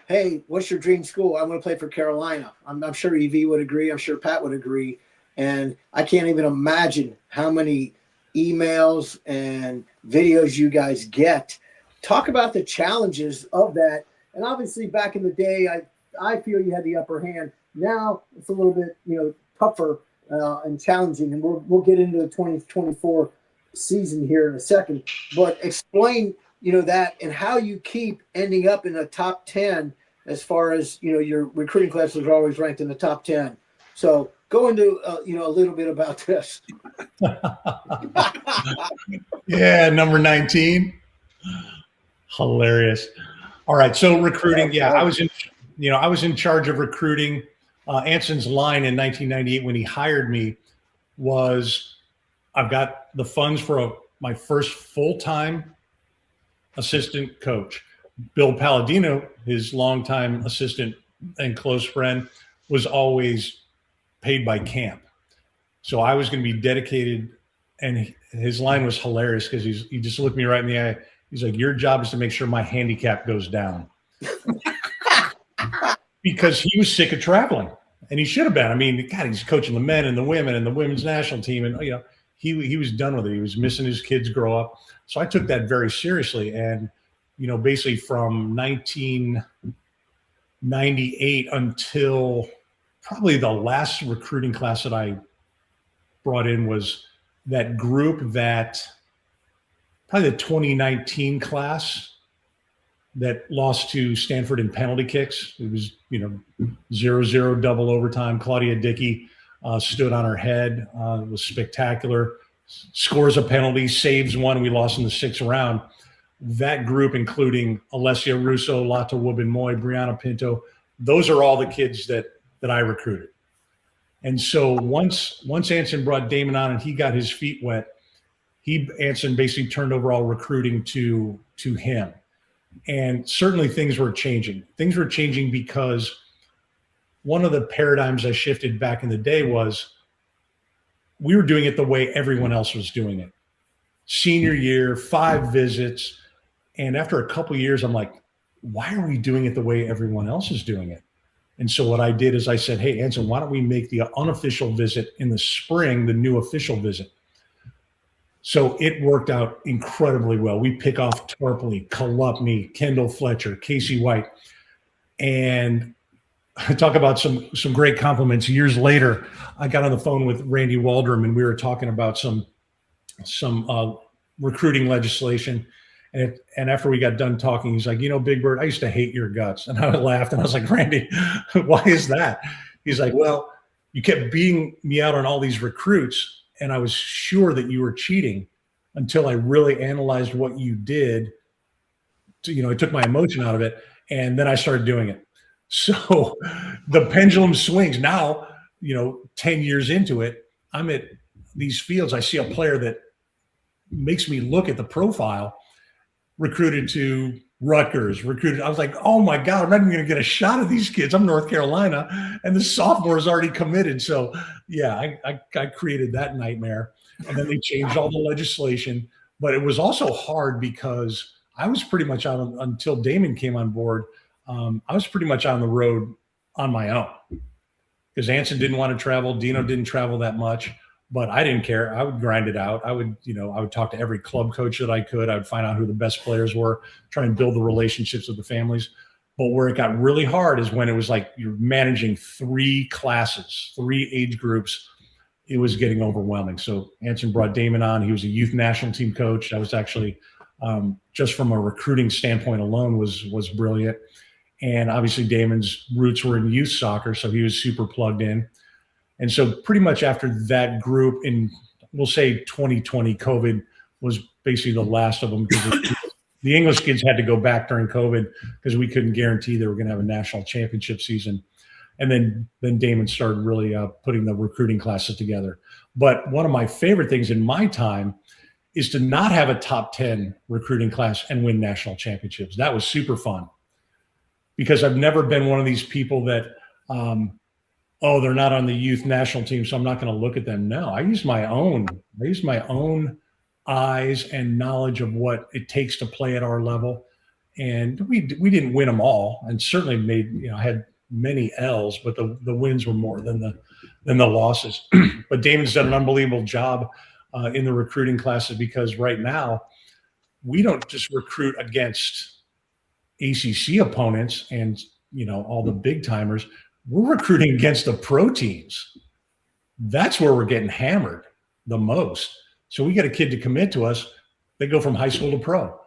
hey, what's your dream school? I want to play for Carolina. I'm sure EV would agree. I'm sure Pat would agree. And I can't even imagine how many emails and videos you guys get. Talk about the challenges of that. And obviously back in the day, I feel you had the upper hand. Now it's a little bit, tougher and challenging. And we'll get into the 2024 season here in a second. But explain that, and how you keep ending up in the top 10 as far as, your recruiting classes are always ranked in the top 10. So go into, a little bit about this. Yeah. Number 19. Hilarious. All right. So recruiting. Yeah. I was in charge of recruiting. Anson's line in 1998, when he hired me, was, I've got the funds for my first full-time assistant coach. Bill Palladino, his longtime assistant and close friend, was always paid by camp. So I was going to be dedicated, and his line was hilarious because he just looked me right in the eye. He's like, your job is to make sure my handicap goes down. Because he was sick of traveling, and he should have been. I mean, God, he's coaching the men and the women and the women's national team, and he was done with it. He was missing his kids grow up. So I took that very seriously. And, basically from 1998 until probably the last recruiting class that I brought in was that group that probably the 2019 class that lost to Stanford in penalty kicks. It was, 0-0 double overtime. Claudia Dickey stood on her head. It was spectacular. Scores a penalty, saves one. We lost in the 6th round. That group, including Alessia Russo, Lata Wubben-Moy, Brianna Pinto, those are all the kids that I recruited. And so once Anson brought Damon on and he got his feet wet, Anson basically turned over all recruiting to him. And certainly things were changing. Things were changing because one of the paradigms I shifted back in the day was we were doing it the way everyone else was doing it. Senior year, 5 visits. And after a couple of years, I'm like, why are we doing it the way everyone else is doing it? And so what I did is I said, hey, Anson, why don't we make the unofficial visit in the spring the new official visit? So it worked out incredibly well. We pick off Tarpley, Kalupny, Kendall Fletcher, Casey White. And I talk about some great compliments. Years later, I got on the phone with Randy Waldrum, and we were talking about some recruiting legislation. And after we got done talking, he's like, Big Bird, I used to hate your guts. And I laughed, and I was like, Randy, why is that? He's like, well, you kept beating me out on all these recruits, and I was sure that you were cheating until I really analyzed what you did. I took my emotion out of it, and then I started doing it. So the pendulum swings. Now, 10 years into it, I'm at these fields. I see a player that makes me look at the profile, recruited to Rutgers, I was like, oh my God, I'm not even going to get a shot at these kids. I'm North Carolina, and the sophomore is already committed. So yeah, I created that nightmare. And then they changed all the legislation. But it was also hard because I was pretty much out until Damon came on board. I was pretty much on the road on my own because Anson didn't want to travel. Dino didn't travel that much. But I didn't care. I would grind it out. I would talk to every club coach that I could. I would find out who the best players were, try and build the relationships with the families. But where it got really hard is when it was like you're managing 3 classes, 3 age groups. It was getting overwhelming. So Anson brought Damon on. He was a youth national team coach. I was actually, just from a recruiting standpoint alone, was brilliant. And obviously Damon's roots were in youth soccer, so he was super plugged in. And so pretty much after that group in, we'll say 2020, COVID was basically the last of them because the English kids had to go back during COVID because we couldn't guarantee they were going to have a national championship season. And then Damon started really putting the recruiting classes together. But one of my favorite things in my time is to not have a top 10 recruiting class and win national championships. That was super fun because I've never been one of these people that, they're not on the youth national team, so I'm not going to look at them. No, I use my own eyes and knowledge of what it takes to play at our level. And we didn't win them all, and certainly made, had many L's, but the wins were more than the losses. But Damon's done an unbelievable job in the recruiting classes because right now we don't just recruit against ACC opponents and all the big timers. We're recruiting against the pro teams. That's where we're getting hammered the most. So we get a kid to commit to us. They go from high school to pro,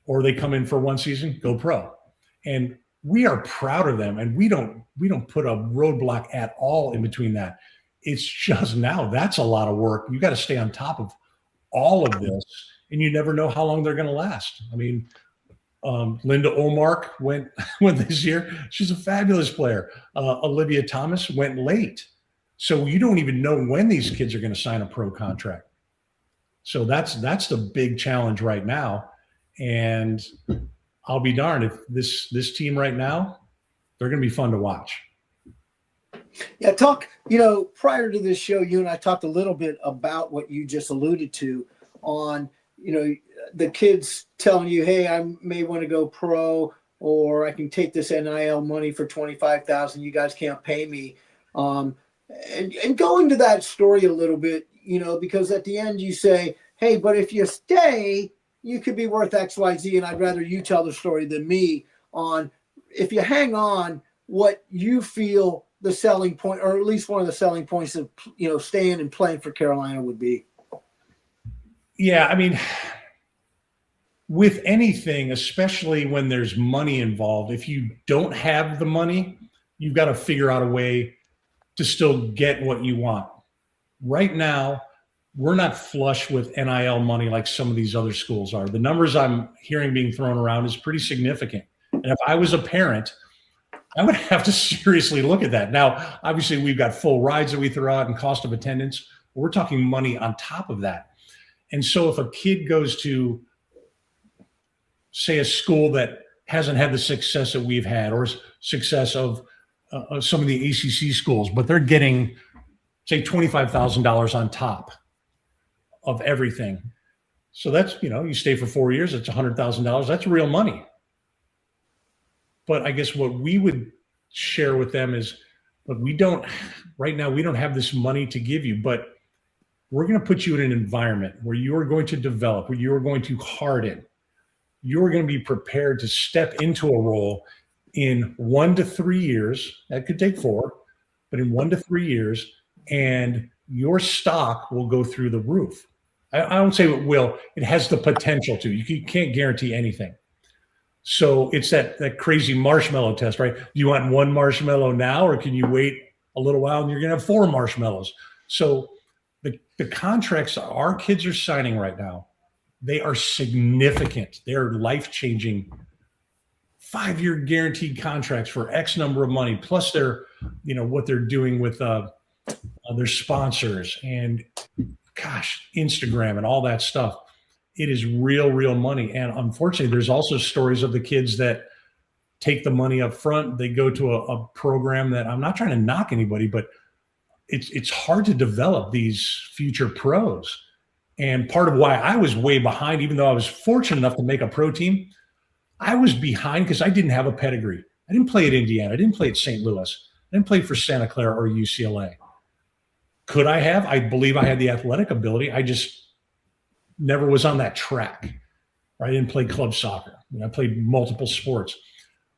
or they come in for 1 season, go pro. And we are proud of them. And we don't put a roadblock at all in between that. It's just now that's a lot of work. You got to stay on top of all of this, and you never know how long they're going to last. I mean, Linda Olmark went this year. She's a fabulous player. Olivia Thomas went late. So you don't even know when these kids are going to sign a pro contract. So that's the big challenge right now. And I'll be darned if this team right now, they're going to be fun to watch. Yeah, prior to this show, you and I talked a little bit about what you just alluded to on, the kids telling you, hey, I may want to go pro, or I can take this NIL money for $25,000. You guys can't pay me. And go into that story a little bit, because at the end you say, hey, but if you stay, you could be worth X, Y, Z. And I'd rather you tell the story than me on if you hang on, what you feel the selling point, or at least one of the selling points of, staying and playing for Carolina would be. Yeah. I mean, with anything, especially when there's money involved, if you don't have the money, you've got to figure out a way to still get what you want. Right now, we're not flush with NIL money like some of these other schools are. The numbers I'm hearing being thrown around is pretty significant. And if I was a parent, I would have to seriously look at that. Now, obviously, we've got full rides that we throw out and cost of attendance. But we're talking money on top of that. And so if a kid goes to, say, a school that hasn't had the success that we've had, or success of some of the ACC schools, but they're getting, say, $25,000 on top of everything. So that's, you stay for 4 years, it's $100,000. That's real money. But I guess what we would share with them is, look, right now, we don't have this money to give you, but we're going to put you in an environment where you are going to develop, where you are going to harden. You're going to be prepared to step into a role in 1 to 3 years. That could take 4, but in 1 to 3 years, and your stock will go through the roof. I don't say it will. It has the potential to. You can't guarantee anything. So it's that crazy marshmallow test, right? Do you want 1 marshmallow now, or can you wait a little while and you're going to have 4 marshmallows? So the contracts our kids are signing right now, they are significant. They're life-changing 5-year guaranteed contracts for X number of money, plus their, what they're doing with their sponsors and, Instagram and all that stuff. It is real money. And unfortunately, there's also stories of the kids that take the money up front. They go to a program that, I'm not trying to knock anybody, but it's hard to develop these future pros. And part of why I was way behind, even though I was fortunate enough to make a pro team, I was behind because I didn't have a pedigree. I didn't play at Indiana. I didn't play at St. Louis. I didn't play for Santa Clara or UCLA. Could I have? I believe I had the athletic ability. I just never was on that track. I didn't play club soccer. I played multiple sports.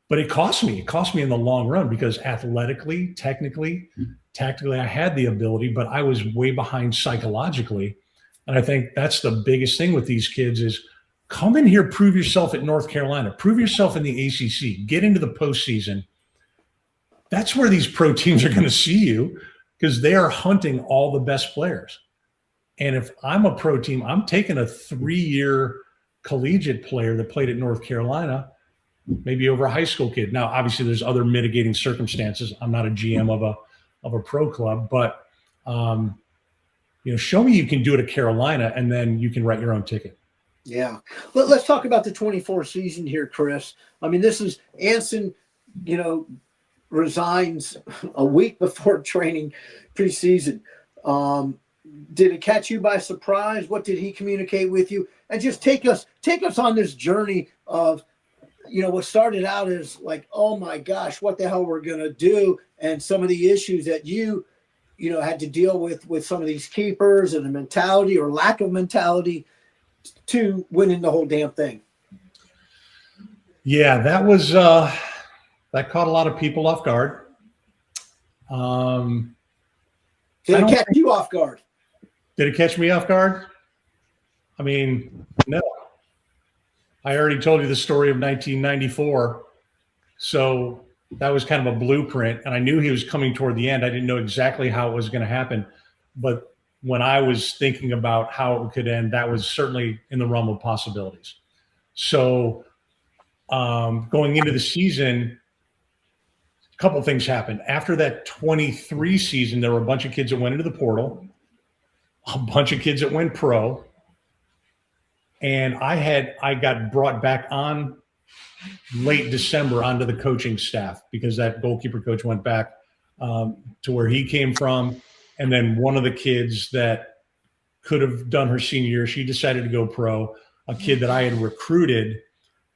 But it cost me. It cost me in the long run because athletically, technically, tactically, I had the ability, but I was way behind psychologically. And I think that's the biggest thing with these kids is come in here, prove yourself at North Carolina, prove yourself in the ACC, get into the postseason. That's where these pro teams are going to see you because they are hunting all the best players. And if I'm a pro team, I'm taking a 3-year collegiate player that played at North Carolina, maybe over a high school kid. Now, obviously, there's other mitigating circumstances. I'm not a GM of a pro club, but show me you can do it at Carolina, and then you can write your own ticket. Yeah. Let's talk about the 24 season here, Chris. I mean, this is Anson, resigns a week before training preseason. Did it catch you by surprise? What did he communicate with you? And just take us on this journey of, what started out as like, oh my gosh, what the hell we're going to do. And some of the issues that you had to deal with some of these keepers and the mentality or lack of mentality to winning the whole damn thing. Yeah, that was, that caught a lot of people off guard. Did it catch you off guard? Did it catch me off guard? I mean, no. I already told you the story of 1994. So that was kind of a blueprint. And I knew he was coming toward the end. I didn't know exactly how it was going to happen. But when I was thinking about how it could end, that was certainly in the realm of possibilities. So going into the season, a couple of things happened. After that 23 season, there were a bunch of kids that went into the portal, a bunch of kids that went pro. And I got brought back on late December onto the coaching staff because that goalkeeper coach went back to where he came from. And then one of the kids that could have done her senior year, she decided to go pro. A kid that I had recruited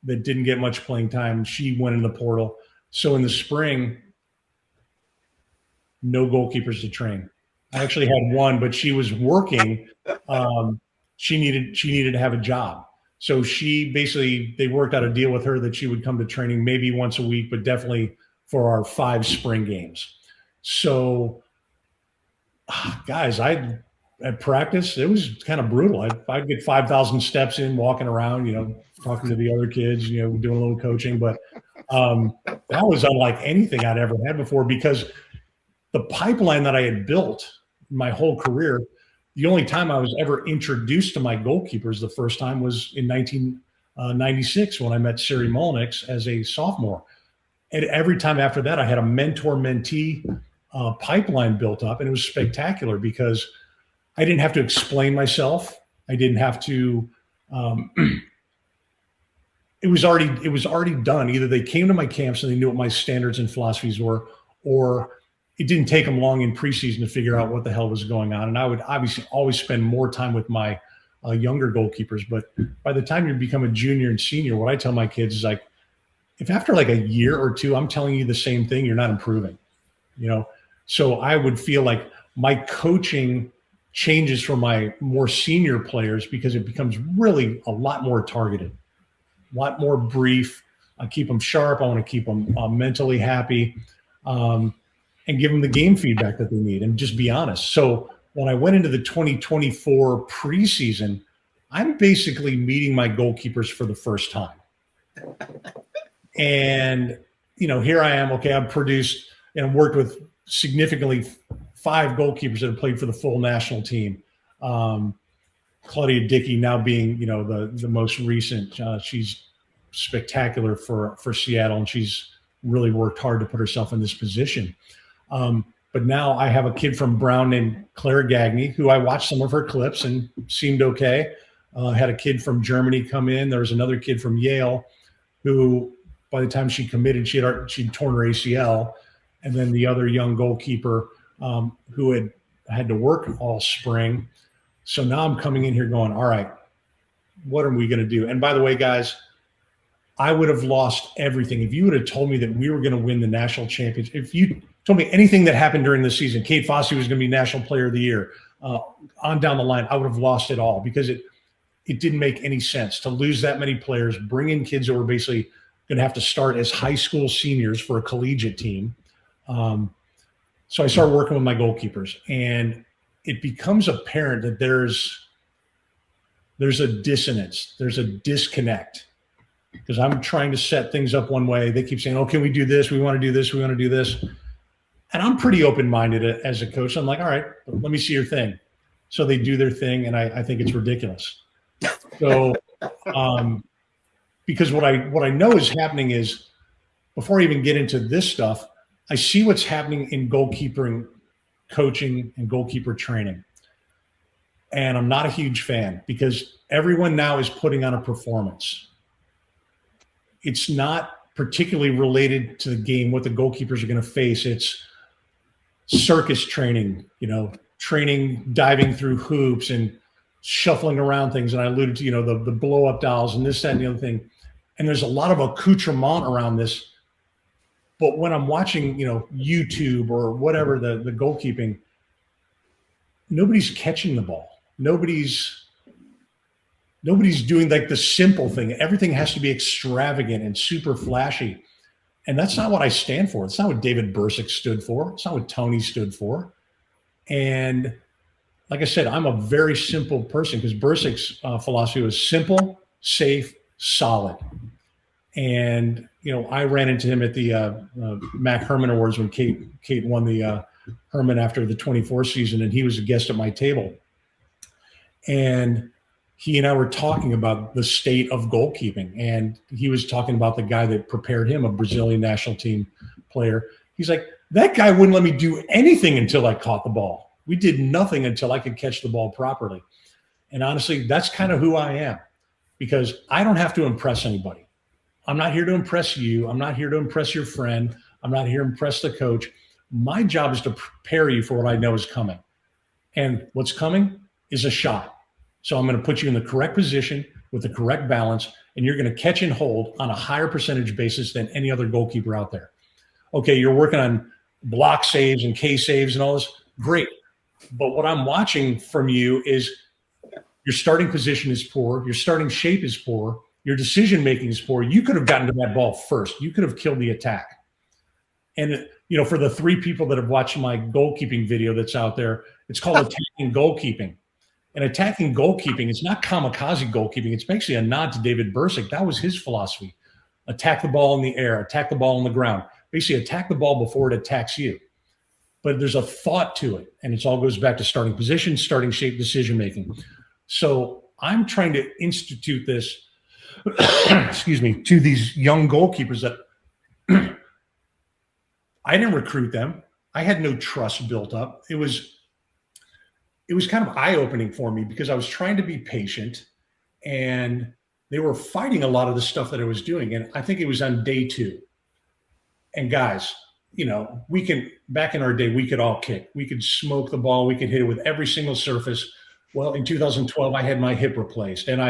that didn't get much playing time, she went in the portal. So in the spring, no goalkeepers to train. I actually had one, but she was working. She needed to have a job. So they worked out a deal with her that she would come to training maybe once a week, but definitely for our 5 spring games. So guys, at practice, it was kind of brutal. I'd get 5,000 steps in, walking around, talking to the other kids, doing a little coaching. But that was unlike anything I'd ever had before, because the pipeline that I had built my whole career, the only time I was ever introduced to my goalkeepers the first time was in 1996 when I met Siri Molnix as a sophomore. And every time after that, I had a mentor-mentee pipeline built up, and it was spectacular because I didn't have to explain myself. I didn't have to. It was already done. Either they came to my camps and they knew what my standards and philosophies were, or it didn't take them long in preseason to figure out what the hell was going on. And I would obviously always spend more time with my younger goalkeepers. But by the time you become a junior and senior, what I tell my kids is like, if after like a year or two, I'm telling you the same thing, you're not improving, So I would feel like my coaching changes for my more senior players because it becomes really a lot more targeted, a lot more brief. I keep them sharp. I want to keep them mentally happy, and give them the game feedback that they need, and just be honest. So when I went into the 2024 preseason, I'm basically meeting my goalkeepers for the first time. And, here I am. Okay, I've produced and worked with significantly 5 goalkeepers that have played for the full national team. Claudia Dickey now being, the most recent. She's spectacular for Seattle, and she's really worked hard to put herself in this position. But now I have a kid from Brown named Claire Gagne, who I watched some of her clips and seemed okay. Had a kid from Germany come in. There was another kid from Yale who, by the time she committed, she'd torn her ACL. And then the other young goalkeeper who had to work all spring. So now I'm coming in here going, all right, what are we going to do? And by the way, guys, I would have lost everything. If you would have told me that we were going to win the national championship, if you told me anything that happened during the season, Kate Fossey was going to be National Player of the Year, on down the line, I would have lost it all, because it didn't make any sense to lose that many players, bring in kids that were basically going to have to start as high school seniors for a collegiate team. So I started working with my goalkeepers, and it becomes apparent that there's a dissonance, there's a disconnect, because I'm trying to set things up one way. They keep saying, oh, can we do this? We want to do this. We want to do this. And I'm pretty open-minded as a coach. I'm like, all right, let me see your thing. So they do their thing, and I think it's ridiculous. So because what I know is happening is, before I even get into this stuff, I see what's happening in goalkeeping coaching and goalkeeper training. And I'm not a huge fan, because everyone now is putting on a performance. It's not particularly related to the game, what the goalkeepers are going to face. It's circus training, training, diving through hoops and shuffling around things. And I alluded to, the blow up dolls and this, that, and the other thing. And there's a lot of accoutrement around this. But when I'm watching, YouTube or whatever, the goalkeeping, nobody's catching the ball. Nobody's doing like the simple thing. Everything has to be extravagant and super flashy. And that's not what I stand for. It's not what David Bursick stood for. It's not what Tony stood for. And like I said, I'm a very simple person, because Bursick's philosophy was simple, safe, solid. And, I ran into him at the Mac Herman Awards when Kate won the Herman after the 24 season, and he was a guest at my table. And he and I were talking about the state of goalkeeping, and he was talking about the guy that prepared him, a Brazilian national team player. He's like, that guy wouldn't let me do anything until I caught the ball. We did nothing until I could catch the ball properly. And honestly, that's kind of who I am, because I don't have to impress anybody. I'm not here to impress you. I'm not here to impress your friend. I'm not here to impress the coach. My job is to prepare you for what I know is coming. And what's coming is a shot. So I'm going to put you in the correct position with the correct balance, and you're going to catch and hold on a higher percentage basis than any other goalkeeper out there. Okay, you're working on block saves and K saves and all this. Great. But what I'm watching from you is your starting position is poor. Your starting shape is poor. Your decision-making is poor. You could have gotten to that ball first. You could have killed the attack. And for the 3 people that have watched my goalkeeping video that's out there, it's called attacking goalkeeping. And attacking goalkeeping is not kamikaze goalkeeping. It's basically a nod to David Bursick. That was his philosophy. Attack the ball in the air, attack the ball on the ground. Basically attack the ball before it attacks you. But there's a thought to it, and it all goes back to starting position, starting shape, decision-making. So I'm trying to institute this, excuse me, to these young goalkeepers that I didn't recruit them. I had no trust built up. It was kind of eye-opening for me because I was trying to be patient, and they were fighting a lot of the stuff that I was doing. And I think it was on day 2. And guys, back in our day, we could all kick. We could smoke the ball. We could hit it with every single surface. Well, in 2012, I had my hip replaced. And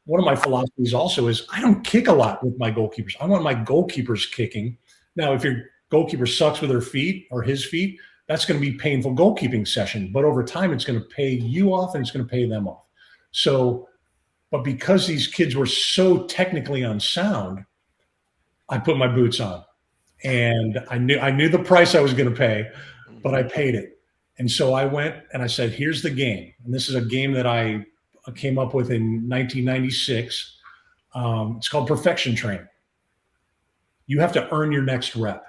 one of my philosophies also is I don't kick a lot with my goalkeepers. I want my goalkeepers kicking. Now, if your goalkeeper sucks with her feet or his feet, that's going to be a painful goalkeeping session. But over time, it's going to pay you off and it's going to pay them off. But because these kids were so technically unsound, I put my boots on. And I knew the price I was going to pay, but I paid it. And so I went and I said, here's the game. And this is a game that I came up with in 1996. It's called perfection training. You have to earn your next rep.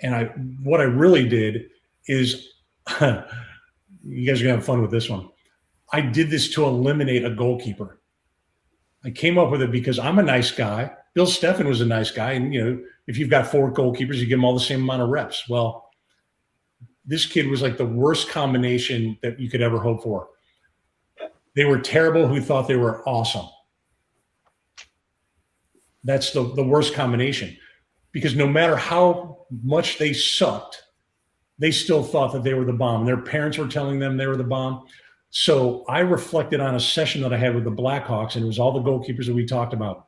And what I really did is, you guys are going to have fun with this one. I did this to eliminate a goalkeeper. I came up with it because I'm a nice guy. Bill Steffen was a nice guy. And, if you've got 4 goalkeepers, you give them all the same amount of reps. Well, this kid was like the worst combination that you could ever hope for. They were terrible who thought they were awesome. That's the worst combination, because no matter how much they sucked, they still thought that they were the bomb. Their parents were telling them they were the bomb. So I reflected on a session that I had with the Blackhawks, and it was all the goalkeepers that we talked about.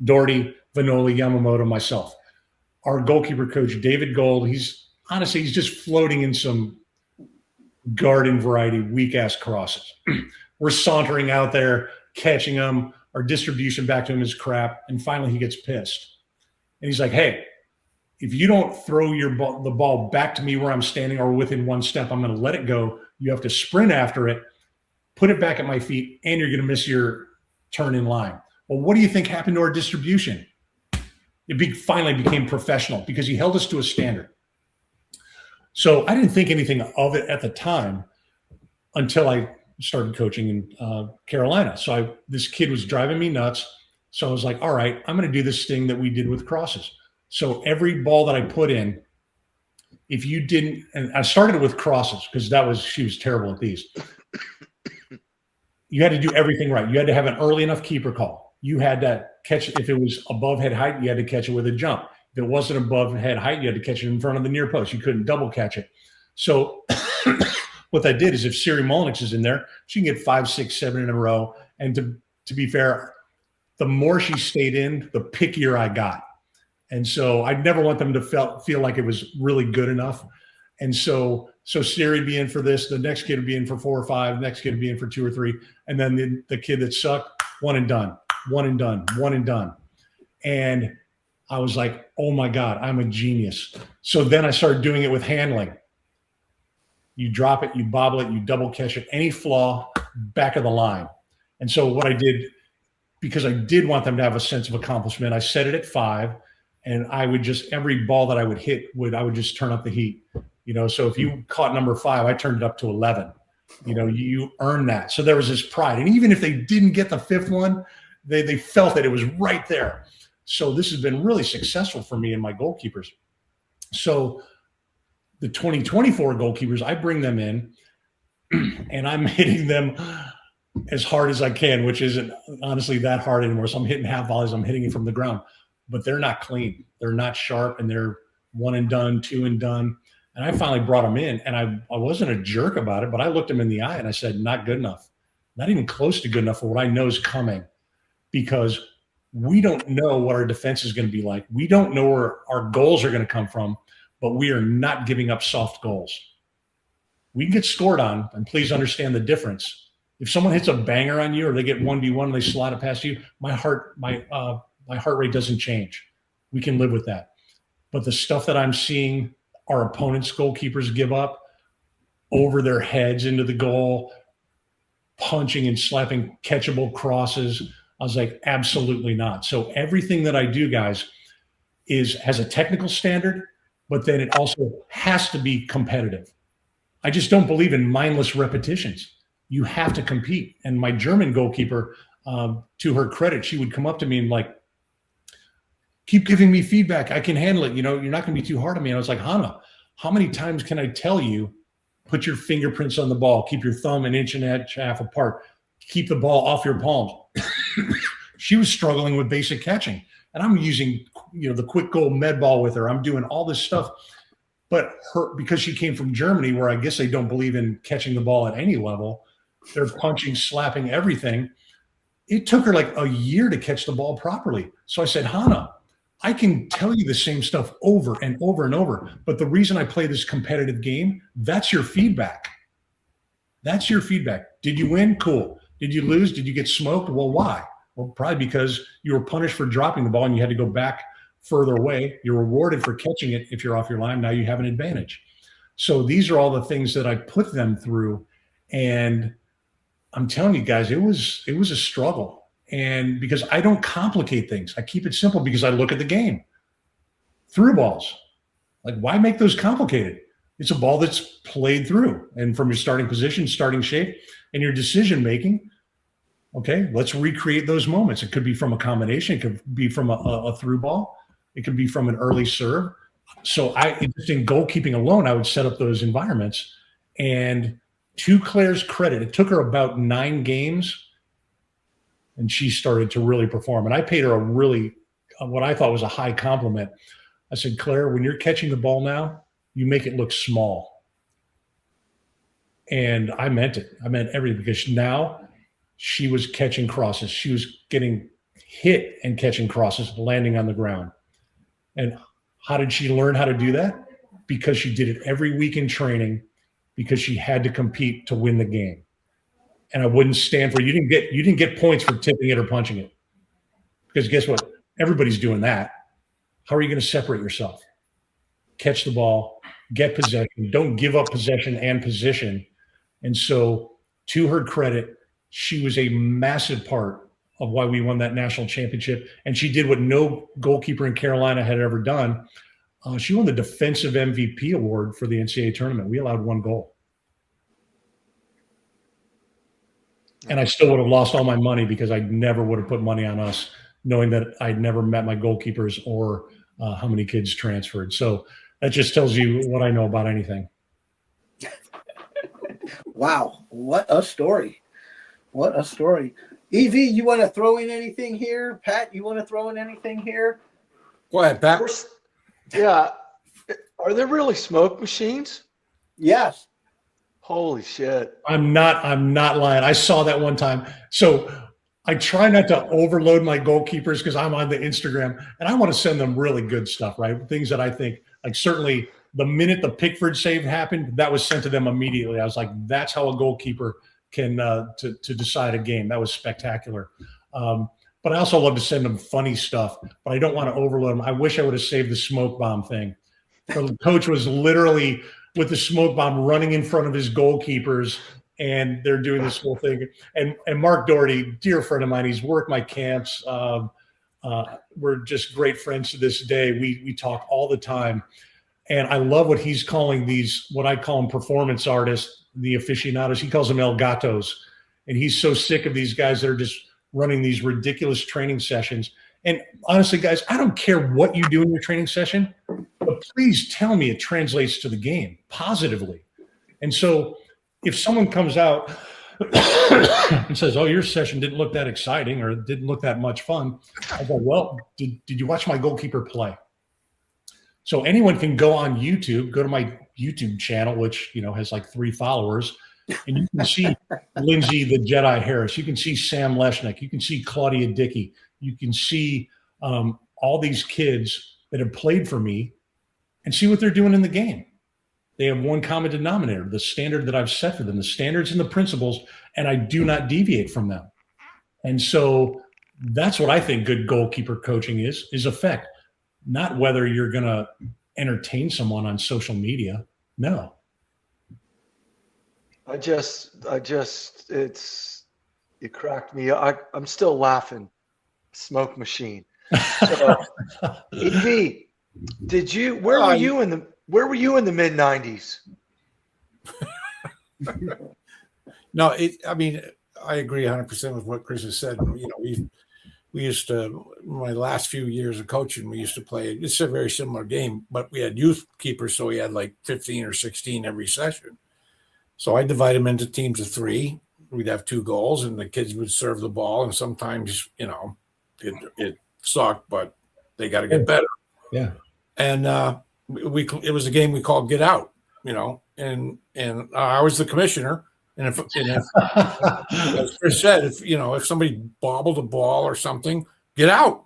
Doherty, Vanoli, Yamamoto, myself. Our goalkeeper coach, David Gold, he's just floating in some garden variety weak-ass crosses. We're sauntering out there, catching them. Our distribution back to him is crap. And finally he gets pissed. And he's like, hey, if you don't throw the ball back to me where I'm standing or within 1 step, I'm going to let it go. You have to sprint after it, put it back at my feet, and you're going to miss your turn in line. Well, what do you think happened to our distribution? It finally became professional because he held us to a standard. So I didn't think anything of it at the time until I started coaching in Carolina. So this kid was driving me nuts. So I was like, all right, I'm going to do this thing that we did with crosses. So every ball that I put in, if you didn't, and I started with crosses because she was terrible at these. You had to do everything right. You had to have an early enough keeper call. You had to catch it. If it was above head height, you had to catch it with a jump. If it wasn't above head height, you had to catch it in front of the near post. You couldn't double catch it. So what that did is if Siri Molnix is in there, she can get 5, 6, 7 in a row. And to be fair, the more she stayed in, the pickier I got. And so I'd never want them to feel like it was really good enough. And so Siri would be in for this. The next kid would be in for 4 or 5. The next kid would be in for 2 or 3. And then the kid that sucked, one and done. And I was like, oh my God, I'm a genius. So then I started doing it with handling. You drop it, you bobble it, you double catch it, any flaw, back of the line. And so what I did, because I did want them to have a sense of accomplishment, I set it at 5, and I would just, every ball that I would hit, I would just turn up the heat. So if you caught number 5, I turned it up to 11. You earn that. So there was this pride. And even if they didn't get the 5th one, they felt that it was right there. So this has been really successful for me and my goalkeepers. So the 2024 goalkeepers, I bring them in and I'm hitting them as hard as I can, which isn't honestly that hard anymore. So I'm hitting half volleys. I'm hitting it from the ground, but they're not clean. They're not sharp, and they're 1 and done, 2 and done. And I finally brought them in, and I wasn't a jerk about it, but I looked them in the eye and I said, not good enough, not even close to good enough for what I know is coming, because we don't know what our defense is going to be like. We don't know where our goals are going to come from, but we are not giving up soft goals. We can get scored on, and please understand the difference. If someone hits a banger on you or they get 1v1 and they slide it past you, my heart rate doesn't change. We can live with that. but the stuff that I'm seeing our opponents' goalkeepers give up over their heads into the goal, punching and slapping catchable crosses, I was like, absolutely not. So everything that I do, guys, has a technical standard, but then it also has to be competitive. I just don't believe in mindless repetitions. You have to compete. And my German goalkeeper, to her credit, she would come up to me and like, keep giving me feedback. I can handle it. You know, you're not going to be too hard on me. And I was like, Hannah, how many times can I tell you, put your fingerprints on the ball, keep your thumb an inch and a half apart, keep the ball off your palms. She was struggling with basic catching. And I'm using, the quick goal med ball with her. I'm doing all this stuff. But because she came from Germany, where I guess they don't believe in catching the ball at any level, they're punching, slapping, everything. It took her like a year to catch the ball properly. So I said, Hannah, I can tell you the same stuff over and over and over. But the reason I play this competitive game, that's your feedback. That's your feedback. Did you win? Cool. Did you lose? Did you get smoked? Well, why? Well, probably because you were punished for dropping the ball and you had to go back further away. You're rewarded for catching it if you're off your line. Now you have an advantage. So these are all the things that I put them through. And I'm telling you guys, it was a struggle. And because I don't complicate things, I keep it simple because I look at the game. Through balls. Like, why make those complicated? It's a ball that's played through. And from your starting position, starting shape, and your decision making, okay, let's recreate those moments. It could be from a combination. It could be from a through ball. It could be from an early serve. So just in goalkeeping alone, I would set up those environments. And to Claire's credit, it took her about 9 games, and she started to really perform. And I paid her what I thought was a high compliment. I said, Claire, when you're catching the ball now, you make it look small. And I meant it. I meant everything, because now she was catching crosses. She was getting hit and catching crosses, landing on the ground. And how did she learn how to do that? Because she did it every week in training, because she had to compete to win the game. And I wouldn't stand for it. You didn't get points for tipping it or punching it. Because guess what? Everybody's doing that. How are you going to separate yourself? Catch the ball, get possession, don't give up possession and position. And so, to her credit, she was a massive part of why we won that national championship. And she did what no goalkeeper in Carolina had ever done. She won the defensive MVP award for the NCAA tournament. We allowed 1 goal. And I still would have lost all my money, because I never would have put money on us, knowing that I'd never met my goalkeepers or how many kids transferred. So that just tells you what I know about anything. Wow. What a story. What a story. Evie, you want to throw in anything here? Pat, you want to throw in anything here? Go ahead, Pat. Yeah. Are there really smoke machines? Yes. Holy shit. I'm not lying. I saw that one time. So I try not to overload my goalkeepers, because I'm on the Instagram and I want to send them really good stuff, right? Things that I think, like, certainly the minute the Pickford save happened, that was sent to them immediately. I was like, that's how a goalkeeper can to decide a game. That was spectacular. But I also love to send them funny stuff, but I don't want to overload them. I wish I would have saved the smoke bomb thing. The coach was literally with the smoke bomb running in front of his goalkeepers, and they're doing this whole thing. And Mark Doherty, dear friend of mine, he's worked my camps. We're just great friends to this day. We talk all the time. And I love what he's calling these, what I call them performance artists, the aficionados. He calls them El Gatos. And he's so sick of these guys that are just running these ridiculous training sessions. And honestly, guys, I don't care what you do in your training session, but please tell me it translates to the game positively. And so if someone comes out and says, oh, your session didn't look that exciting or didn't look that much fun, I go, well, did you watch my goalkeeper play? So anyone can go on YouTube, go to my YouTube channel, which, has like 3 followers, and you can see Lindsay the Jedi Harris. You can see Sam Leshnick. You can see Claudia Dickey. You can see all these kids that have played for me and see what they're doing in the game. They have one common denominator, the standard that I've set for them, the standards and the principles, and I do not deviate from them. And so that's what I think good goalkeeper coaching is effect. not whether you're going to entertain someone on social media. No. You cracked me. I'm still laughing. Smoke machine. So, EV, where were you in the mid '90s? No, I mean, I agree 100% with what Chris has said. You know, we used to, my last few years of coaching, we used to play, it's a very similar game, but we had youth keepers, so we had like 15 or 16 every session. So I divide them into teams of 3. We'd have 2 goals, and the kids would serve the ball, and sometimes, you know, it sucked, but they got to get better. Yeah. And it was a game we called Get Out, you know, and I was the commissioner. And if as Chris said, if somebody bobbled a ball or something, get out,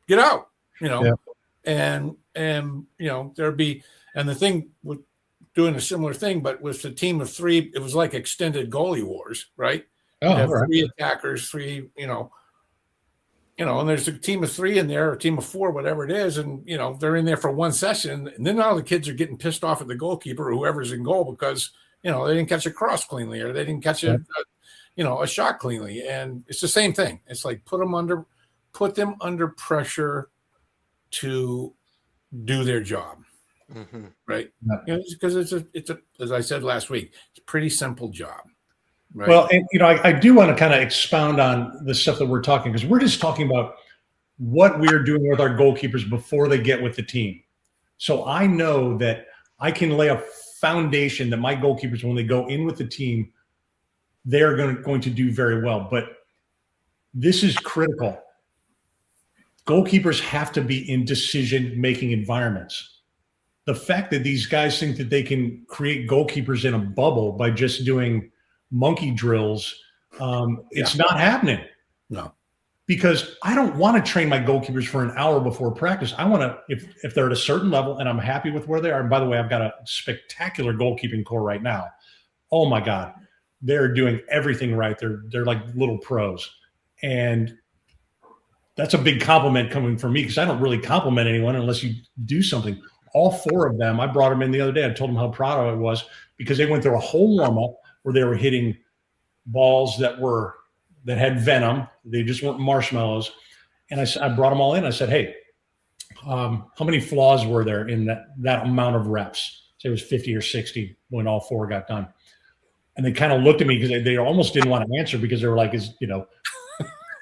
you know, and you know, there'd be, and the thing with doing a similar thing, but with the team of 3, it was like extended goalie wars, right? Oh, have right. 3 attackers, 3, you know, and there's a team of 3 in there, or a team of 4, whatever it is, and you know, they're in there for one session, and then all the kids are getting pissed off at the goalkeeper or whoever's in goal because, you know, they didn't catch a cross cleanly, or they didn't catch a shot cleanly. And it's the same thing. It's like put them under pressure to do their job. Mm-hmm. Right. Yeah. You know, because it's a, as I said last week, it's a pretty simple job. Right? Well, and you know, I do want to kind of expound on the stuff that we're talking, because we're just talking about what we're doing with our goalkeepers before they get with the team. So I know that I can lay a foundation that my goalkeepers, when they go in with the team, they're going to do very well. But this is critical. Goalkeepers have to be in decision-making environments. The fact that these guys think that they can create goalkeepers in a bubble by just doing monkey drills, it's not happening. No. Because I don't want to train my goalkeepers for an hour before practice. I want to, if they're at a certain level and I'm happy with where they are. And by the way, I've got a spectacular goalkeeping core right now. Oh my God, they're doing everything right. They're like little pros, and that's a big compliment coming from me, because I don't really compliment anyone unless you do something. All 4 of them, I brought them in the other day. I told them how proud I was, because they went through a whole warm up where they were hitting balls that had venom. They just weren't marshmallows. And I brought them all in. I said, hey, how many flaws were there in that amount of reps? Say it was 50 or 60 when all 4 got done. And they kind of looked at me, because they almost didn't want to answer, because they were like,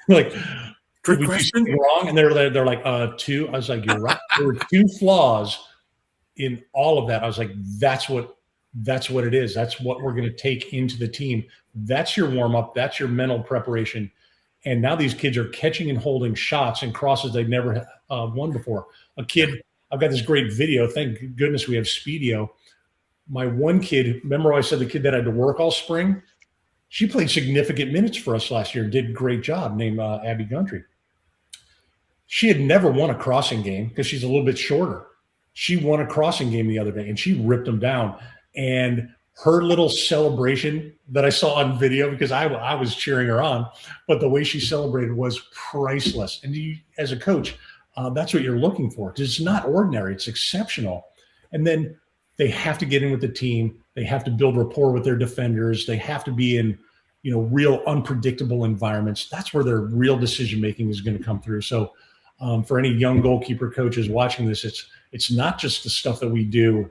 like, did we do something wrong? And they're like, 2. I was like, you're right. There were 2 flaws in all of that. I was like, that's what it is. That's what we're going to take into the team. That's your warm up. That's your mental preparation. And now these kids are catching and holding shots and crosses they've never won before. A kid, I've got this great video. Thank goodness we have Speedio. My one kid, remember I said the kid that had to work all spring? She played significant minutes for us last year and did a great job, named Abby Gundry. She had never won a crossing game because she's a little bit shorter. She won a crossing game the other day, and she ripped them down. And her little celebration that I saw on video, because I was cheering her on, but the way she celebrated was priceless. And you, as a coach, that's what you're looking for. It's not ordinary. It's exceptional. And then they have to get in with the team. They have to build rapport with their defenders. They have to be in, real unpredictable environments. That's where their real decision-making is going to come through. So for any young goalkeeper coaches watching this, it's not just the stuff that we do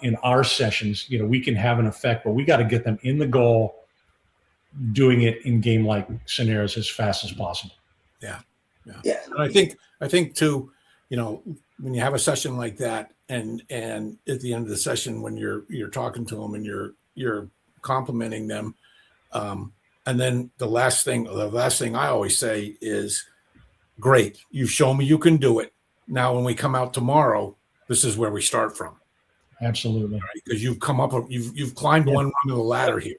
in our sessions. We can have an effect, but we got to get them in the goal, doing it in game-like scenarios as fast as possible. Yeah. And I think too, when you have a session like that, and at the end of the session, when you're talking to them and you're complimenting them, and then the last thing I always say is, great, you've shown me you can do it. Now, when we come out tomorrow, this is where we start from. Absolutely. Because you've come up, you've climbed one rung of the ladder here,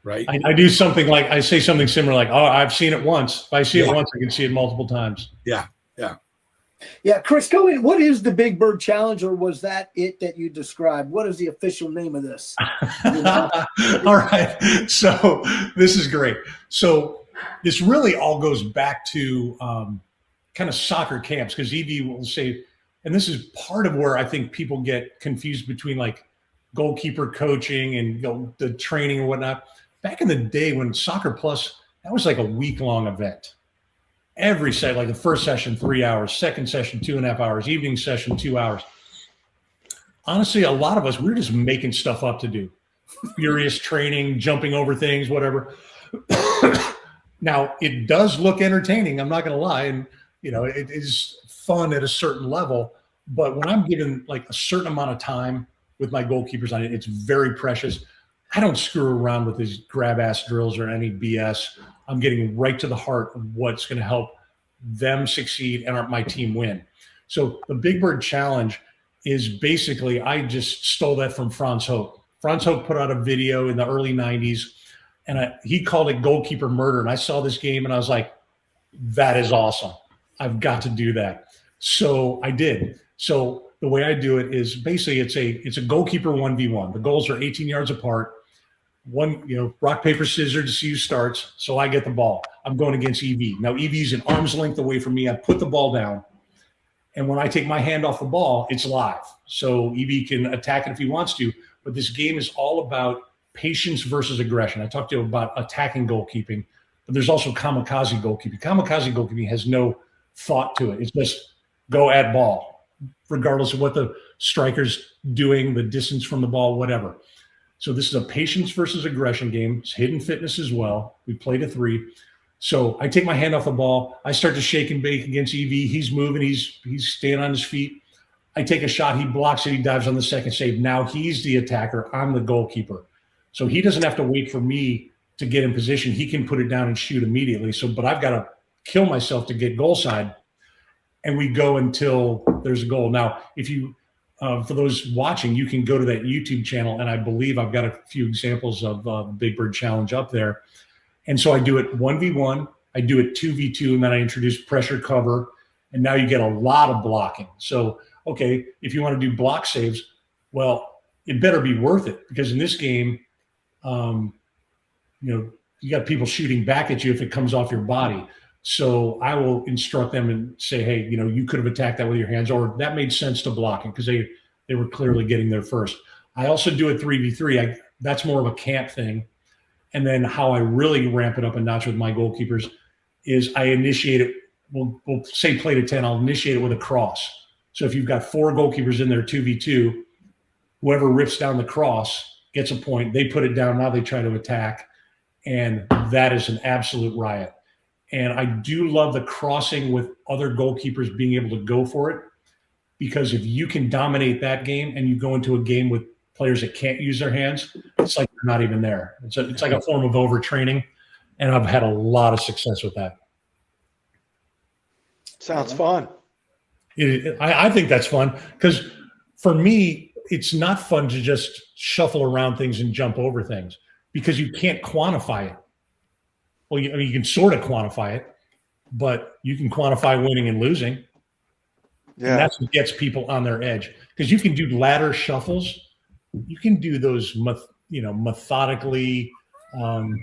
right? I do something like, I say something similar, like, oh, I've seen it once. If I see it once, I can see it multiple times. Yeah, Chris, go in. What is the Big Bird Challenge, or was that it that you described? What is the official name of this? All right. So this is great. So this really all goes back to kind kind of soccer camps, because Evie will say, and this is part of where I think people get confused between like goalkeeper coaching and the training or whatnot. Back in the day when Soccer Plus, that was like a week-long event. Every set, like the first session, 3 hours, second session, 2.5 hours, evening session, 2 hours. Honestly, a lot of us, we're just making stuff up to do. Furious training, jumping over things, whatever. Now, it does look entertaining, I'm not going to lie. And, it is fun at a certain level. But when I'm given like a certain amount of time with my goalkeepers on it, it's very precious. I don't screw around with these grab-ass drills or any BS. I'm getting right to the heart of what's going to help them succeed and my team win. So the Big Bird Challenge is basically, I just stole that from Franz Hope. Franz Hope put out a video in the early 90s, and he called it Goalkeeper Murder. And I saw this game, and I was like, that is awesome. I've got to do that. So I did. So the way I do it is basically it's a goalkeeper 1v1. The goals are 18 yards apart. One, rock, paper, scissors to see who starts. So I get the ball. I'm going against Evie. Now Evie's an arm's length away from me. I put the ball down. And when I take my hand off the ball, it's live. So Evie can attack it if he wants to. But this game is all about patience versus aggression. I talked to you about attacking goalkeeping, but there's also kamikaze goalkeeping. Kamikaze goalkeeping has no thought to it. It's just go at ball, regardless of what the striker's doing, the distance from the ball, whatever. So this is a patience versus aggression game. It's hidden fitness as well. We play to 3. So I take my hand off the ball. I start to shake and bake against EV. He's moving. He's staying on his feet. I take a shot. He blocks it. He dives on the second save. Now he's the attacker. I'm the goalkeeper. So he doesn't have to wait for me to get in position. He can put it down and shoot immediately. But I've got to kill myself to get goal side. And we go until there's a goal. Now, if you, for those watching, you can go to that YouTube channel, and I believe I've got a few examples of the Big Bird Challenge up there. And so I do it 1v1, I do it 2v2, and then I introduce pressure cover, and now you get a lot of blocking. So, okay, if you want to do block saves, well, it better be worth it, because in this game, you got people shooting back at you if it comes off your body. So I will instruct them and say, hey, you could have attacked that with your hands, or that made sense to blocking because they were clearly getting there first. I also do it 3v3. That's more of a camp thing. And then how I really ramp it up a notch with my goalkeepers is I initiate it. We'll say play to 10. I'll initiate it with a cross. So if you've got 4 goalkeepers in there, 2v2, whoever rips down the cross gets a point. They put it down. Now they try to attack. And that is an absolute riot. And I do love the crossing with other goalkeepers being able to go for it, because if you can dominate that game and you go into a game with players that can't use their hands, it's like they're not even there. It's like a form of overtraining, and I've had a lot of success with that. Sounds fun. I think that's fun, because for me, it's not fun to just shuffle around things and jump over things, because you can't quantify it. Well, you can sort of quantify it, but you can quantify winning and losing. Yeah. And that's what gets people on their edge, because you can do ladder shuffles. You can do those, methodically,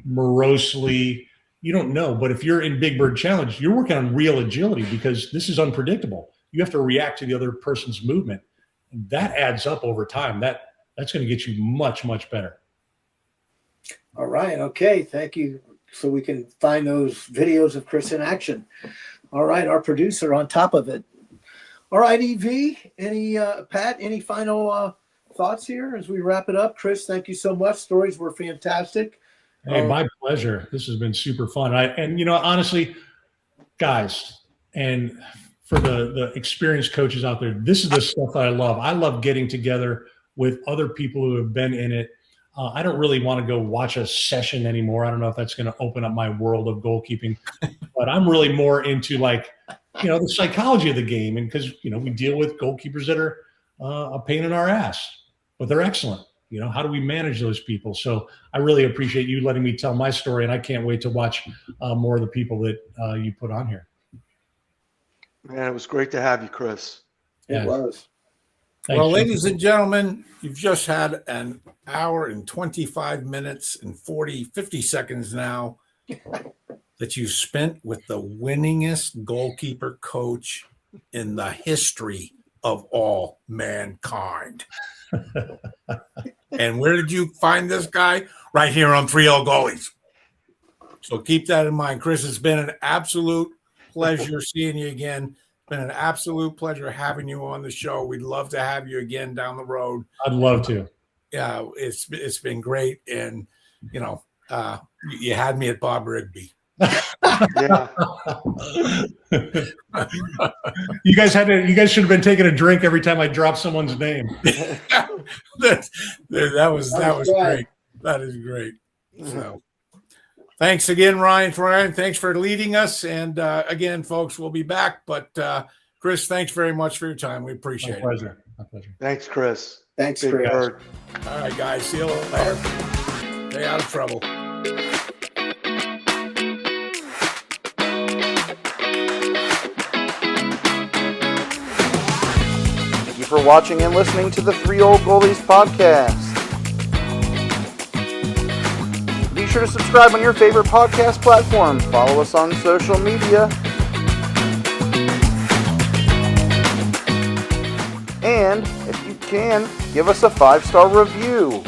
morosely. You don't know. But if you're in Big Bird Challenge, you're working on real agility, because this is unpredictable. You have to react to the other person's movement. And that adds up over time. That's going to get you much, much better. All right. Okay. Thank you. So we can find those videos of Chris in action. All right. Our producer on top of it. All right, EV, Pat, any final thoughts here as we wrap it up? Chris, thank you so much. Stories were fantastic. Hey, my pleasure. This has been super fun. Honestly, guys, and for the experienced coaches out there, this is the stuff that I love. I love getting together with other people who have been in it. I don't really want to go watch a session anymore. I don't know if that's going to open up my world of goalkeeping, but I'm really more into the psychology of the game. And because, we deal with goalkeepers that are a pain in our ass, but they're excellent. How do we manage those people? So I really appreciate you letting me tell my story, and I can't wait to watch more of the people that you put on here. Man, it was great to have you, Chris. It was. Thanks, well, ladies and gentlemen, you've just had an hour and 25 minutes and 50 seconds now that you spent with the winningest goalkeeper coach in the history of all mankind. And where did you find this guy? Right here on 3 Old Goalies. So keep that in mind. Chris, it's been an absolute pleasure seeing you again. It's been an absolute pleasure having you on the show. We'd love to have you again down the road. I'd love to. Yeah, it's been great. And, you know, you had me at Bob Rigby. Yeah. You guys should have been taking a drink every time I drop someone's name. that was great. That is great. So thanks again, Ryan. Thanks for leading us. And again, folks, we'll be back. But Chris, thanks very much for your time. We appreciate it. My pleasure. Thanks, Chris. Thanks, Big Chris. bird. All right, guys. See you later. Stay out of trouble. Thank you for watching and listening to the 3 Old Goalies Podcast. Be sure to subscribe on your favorite podcast platform. Follow us on social media. And if you can, give us a 5-star review.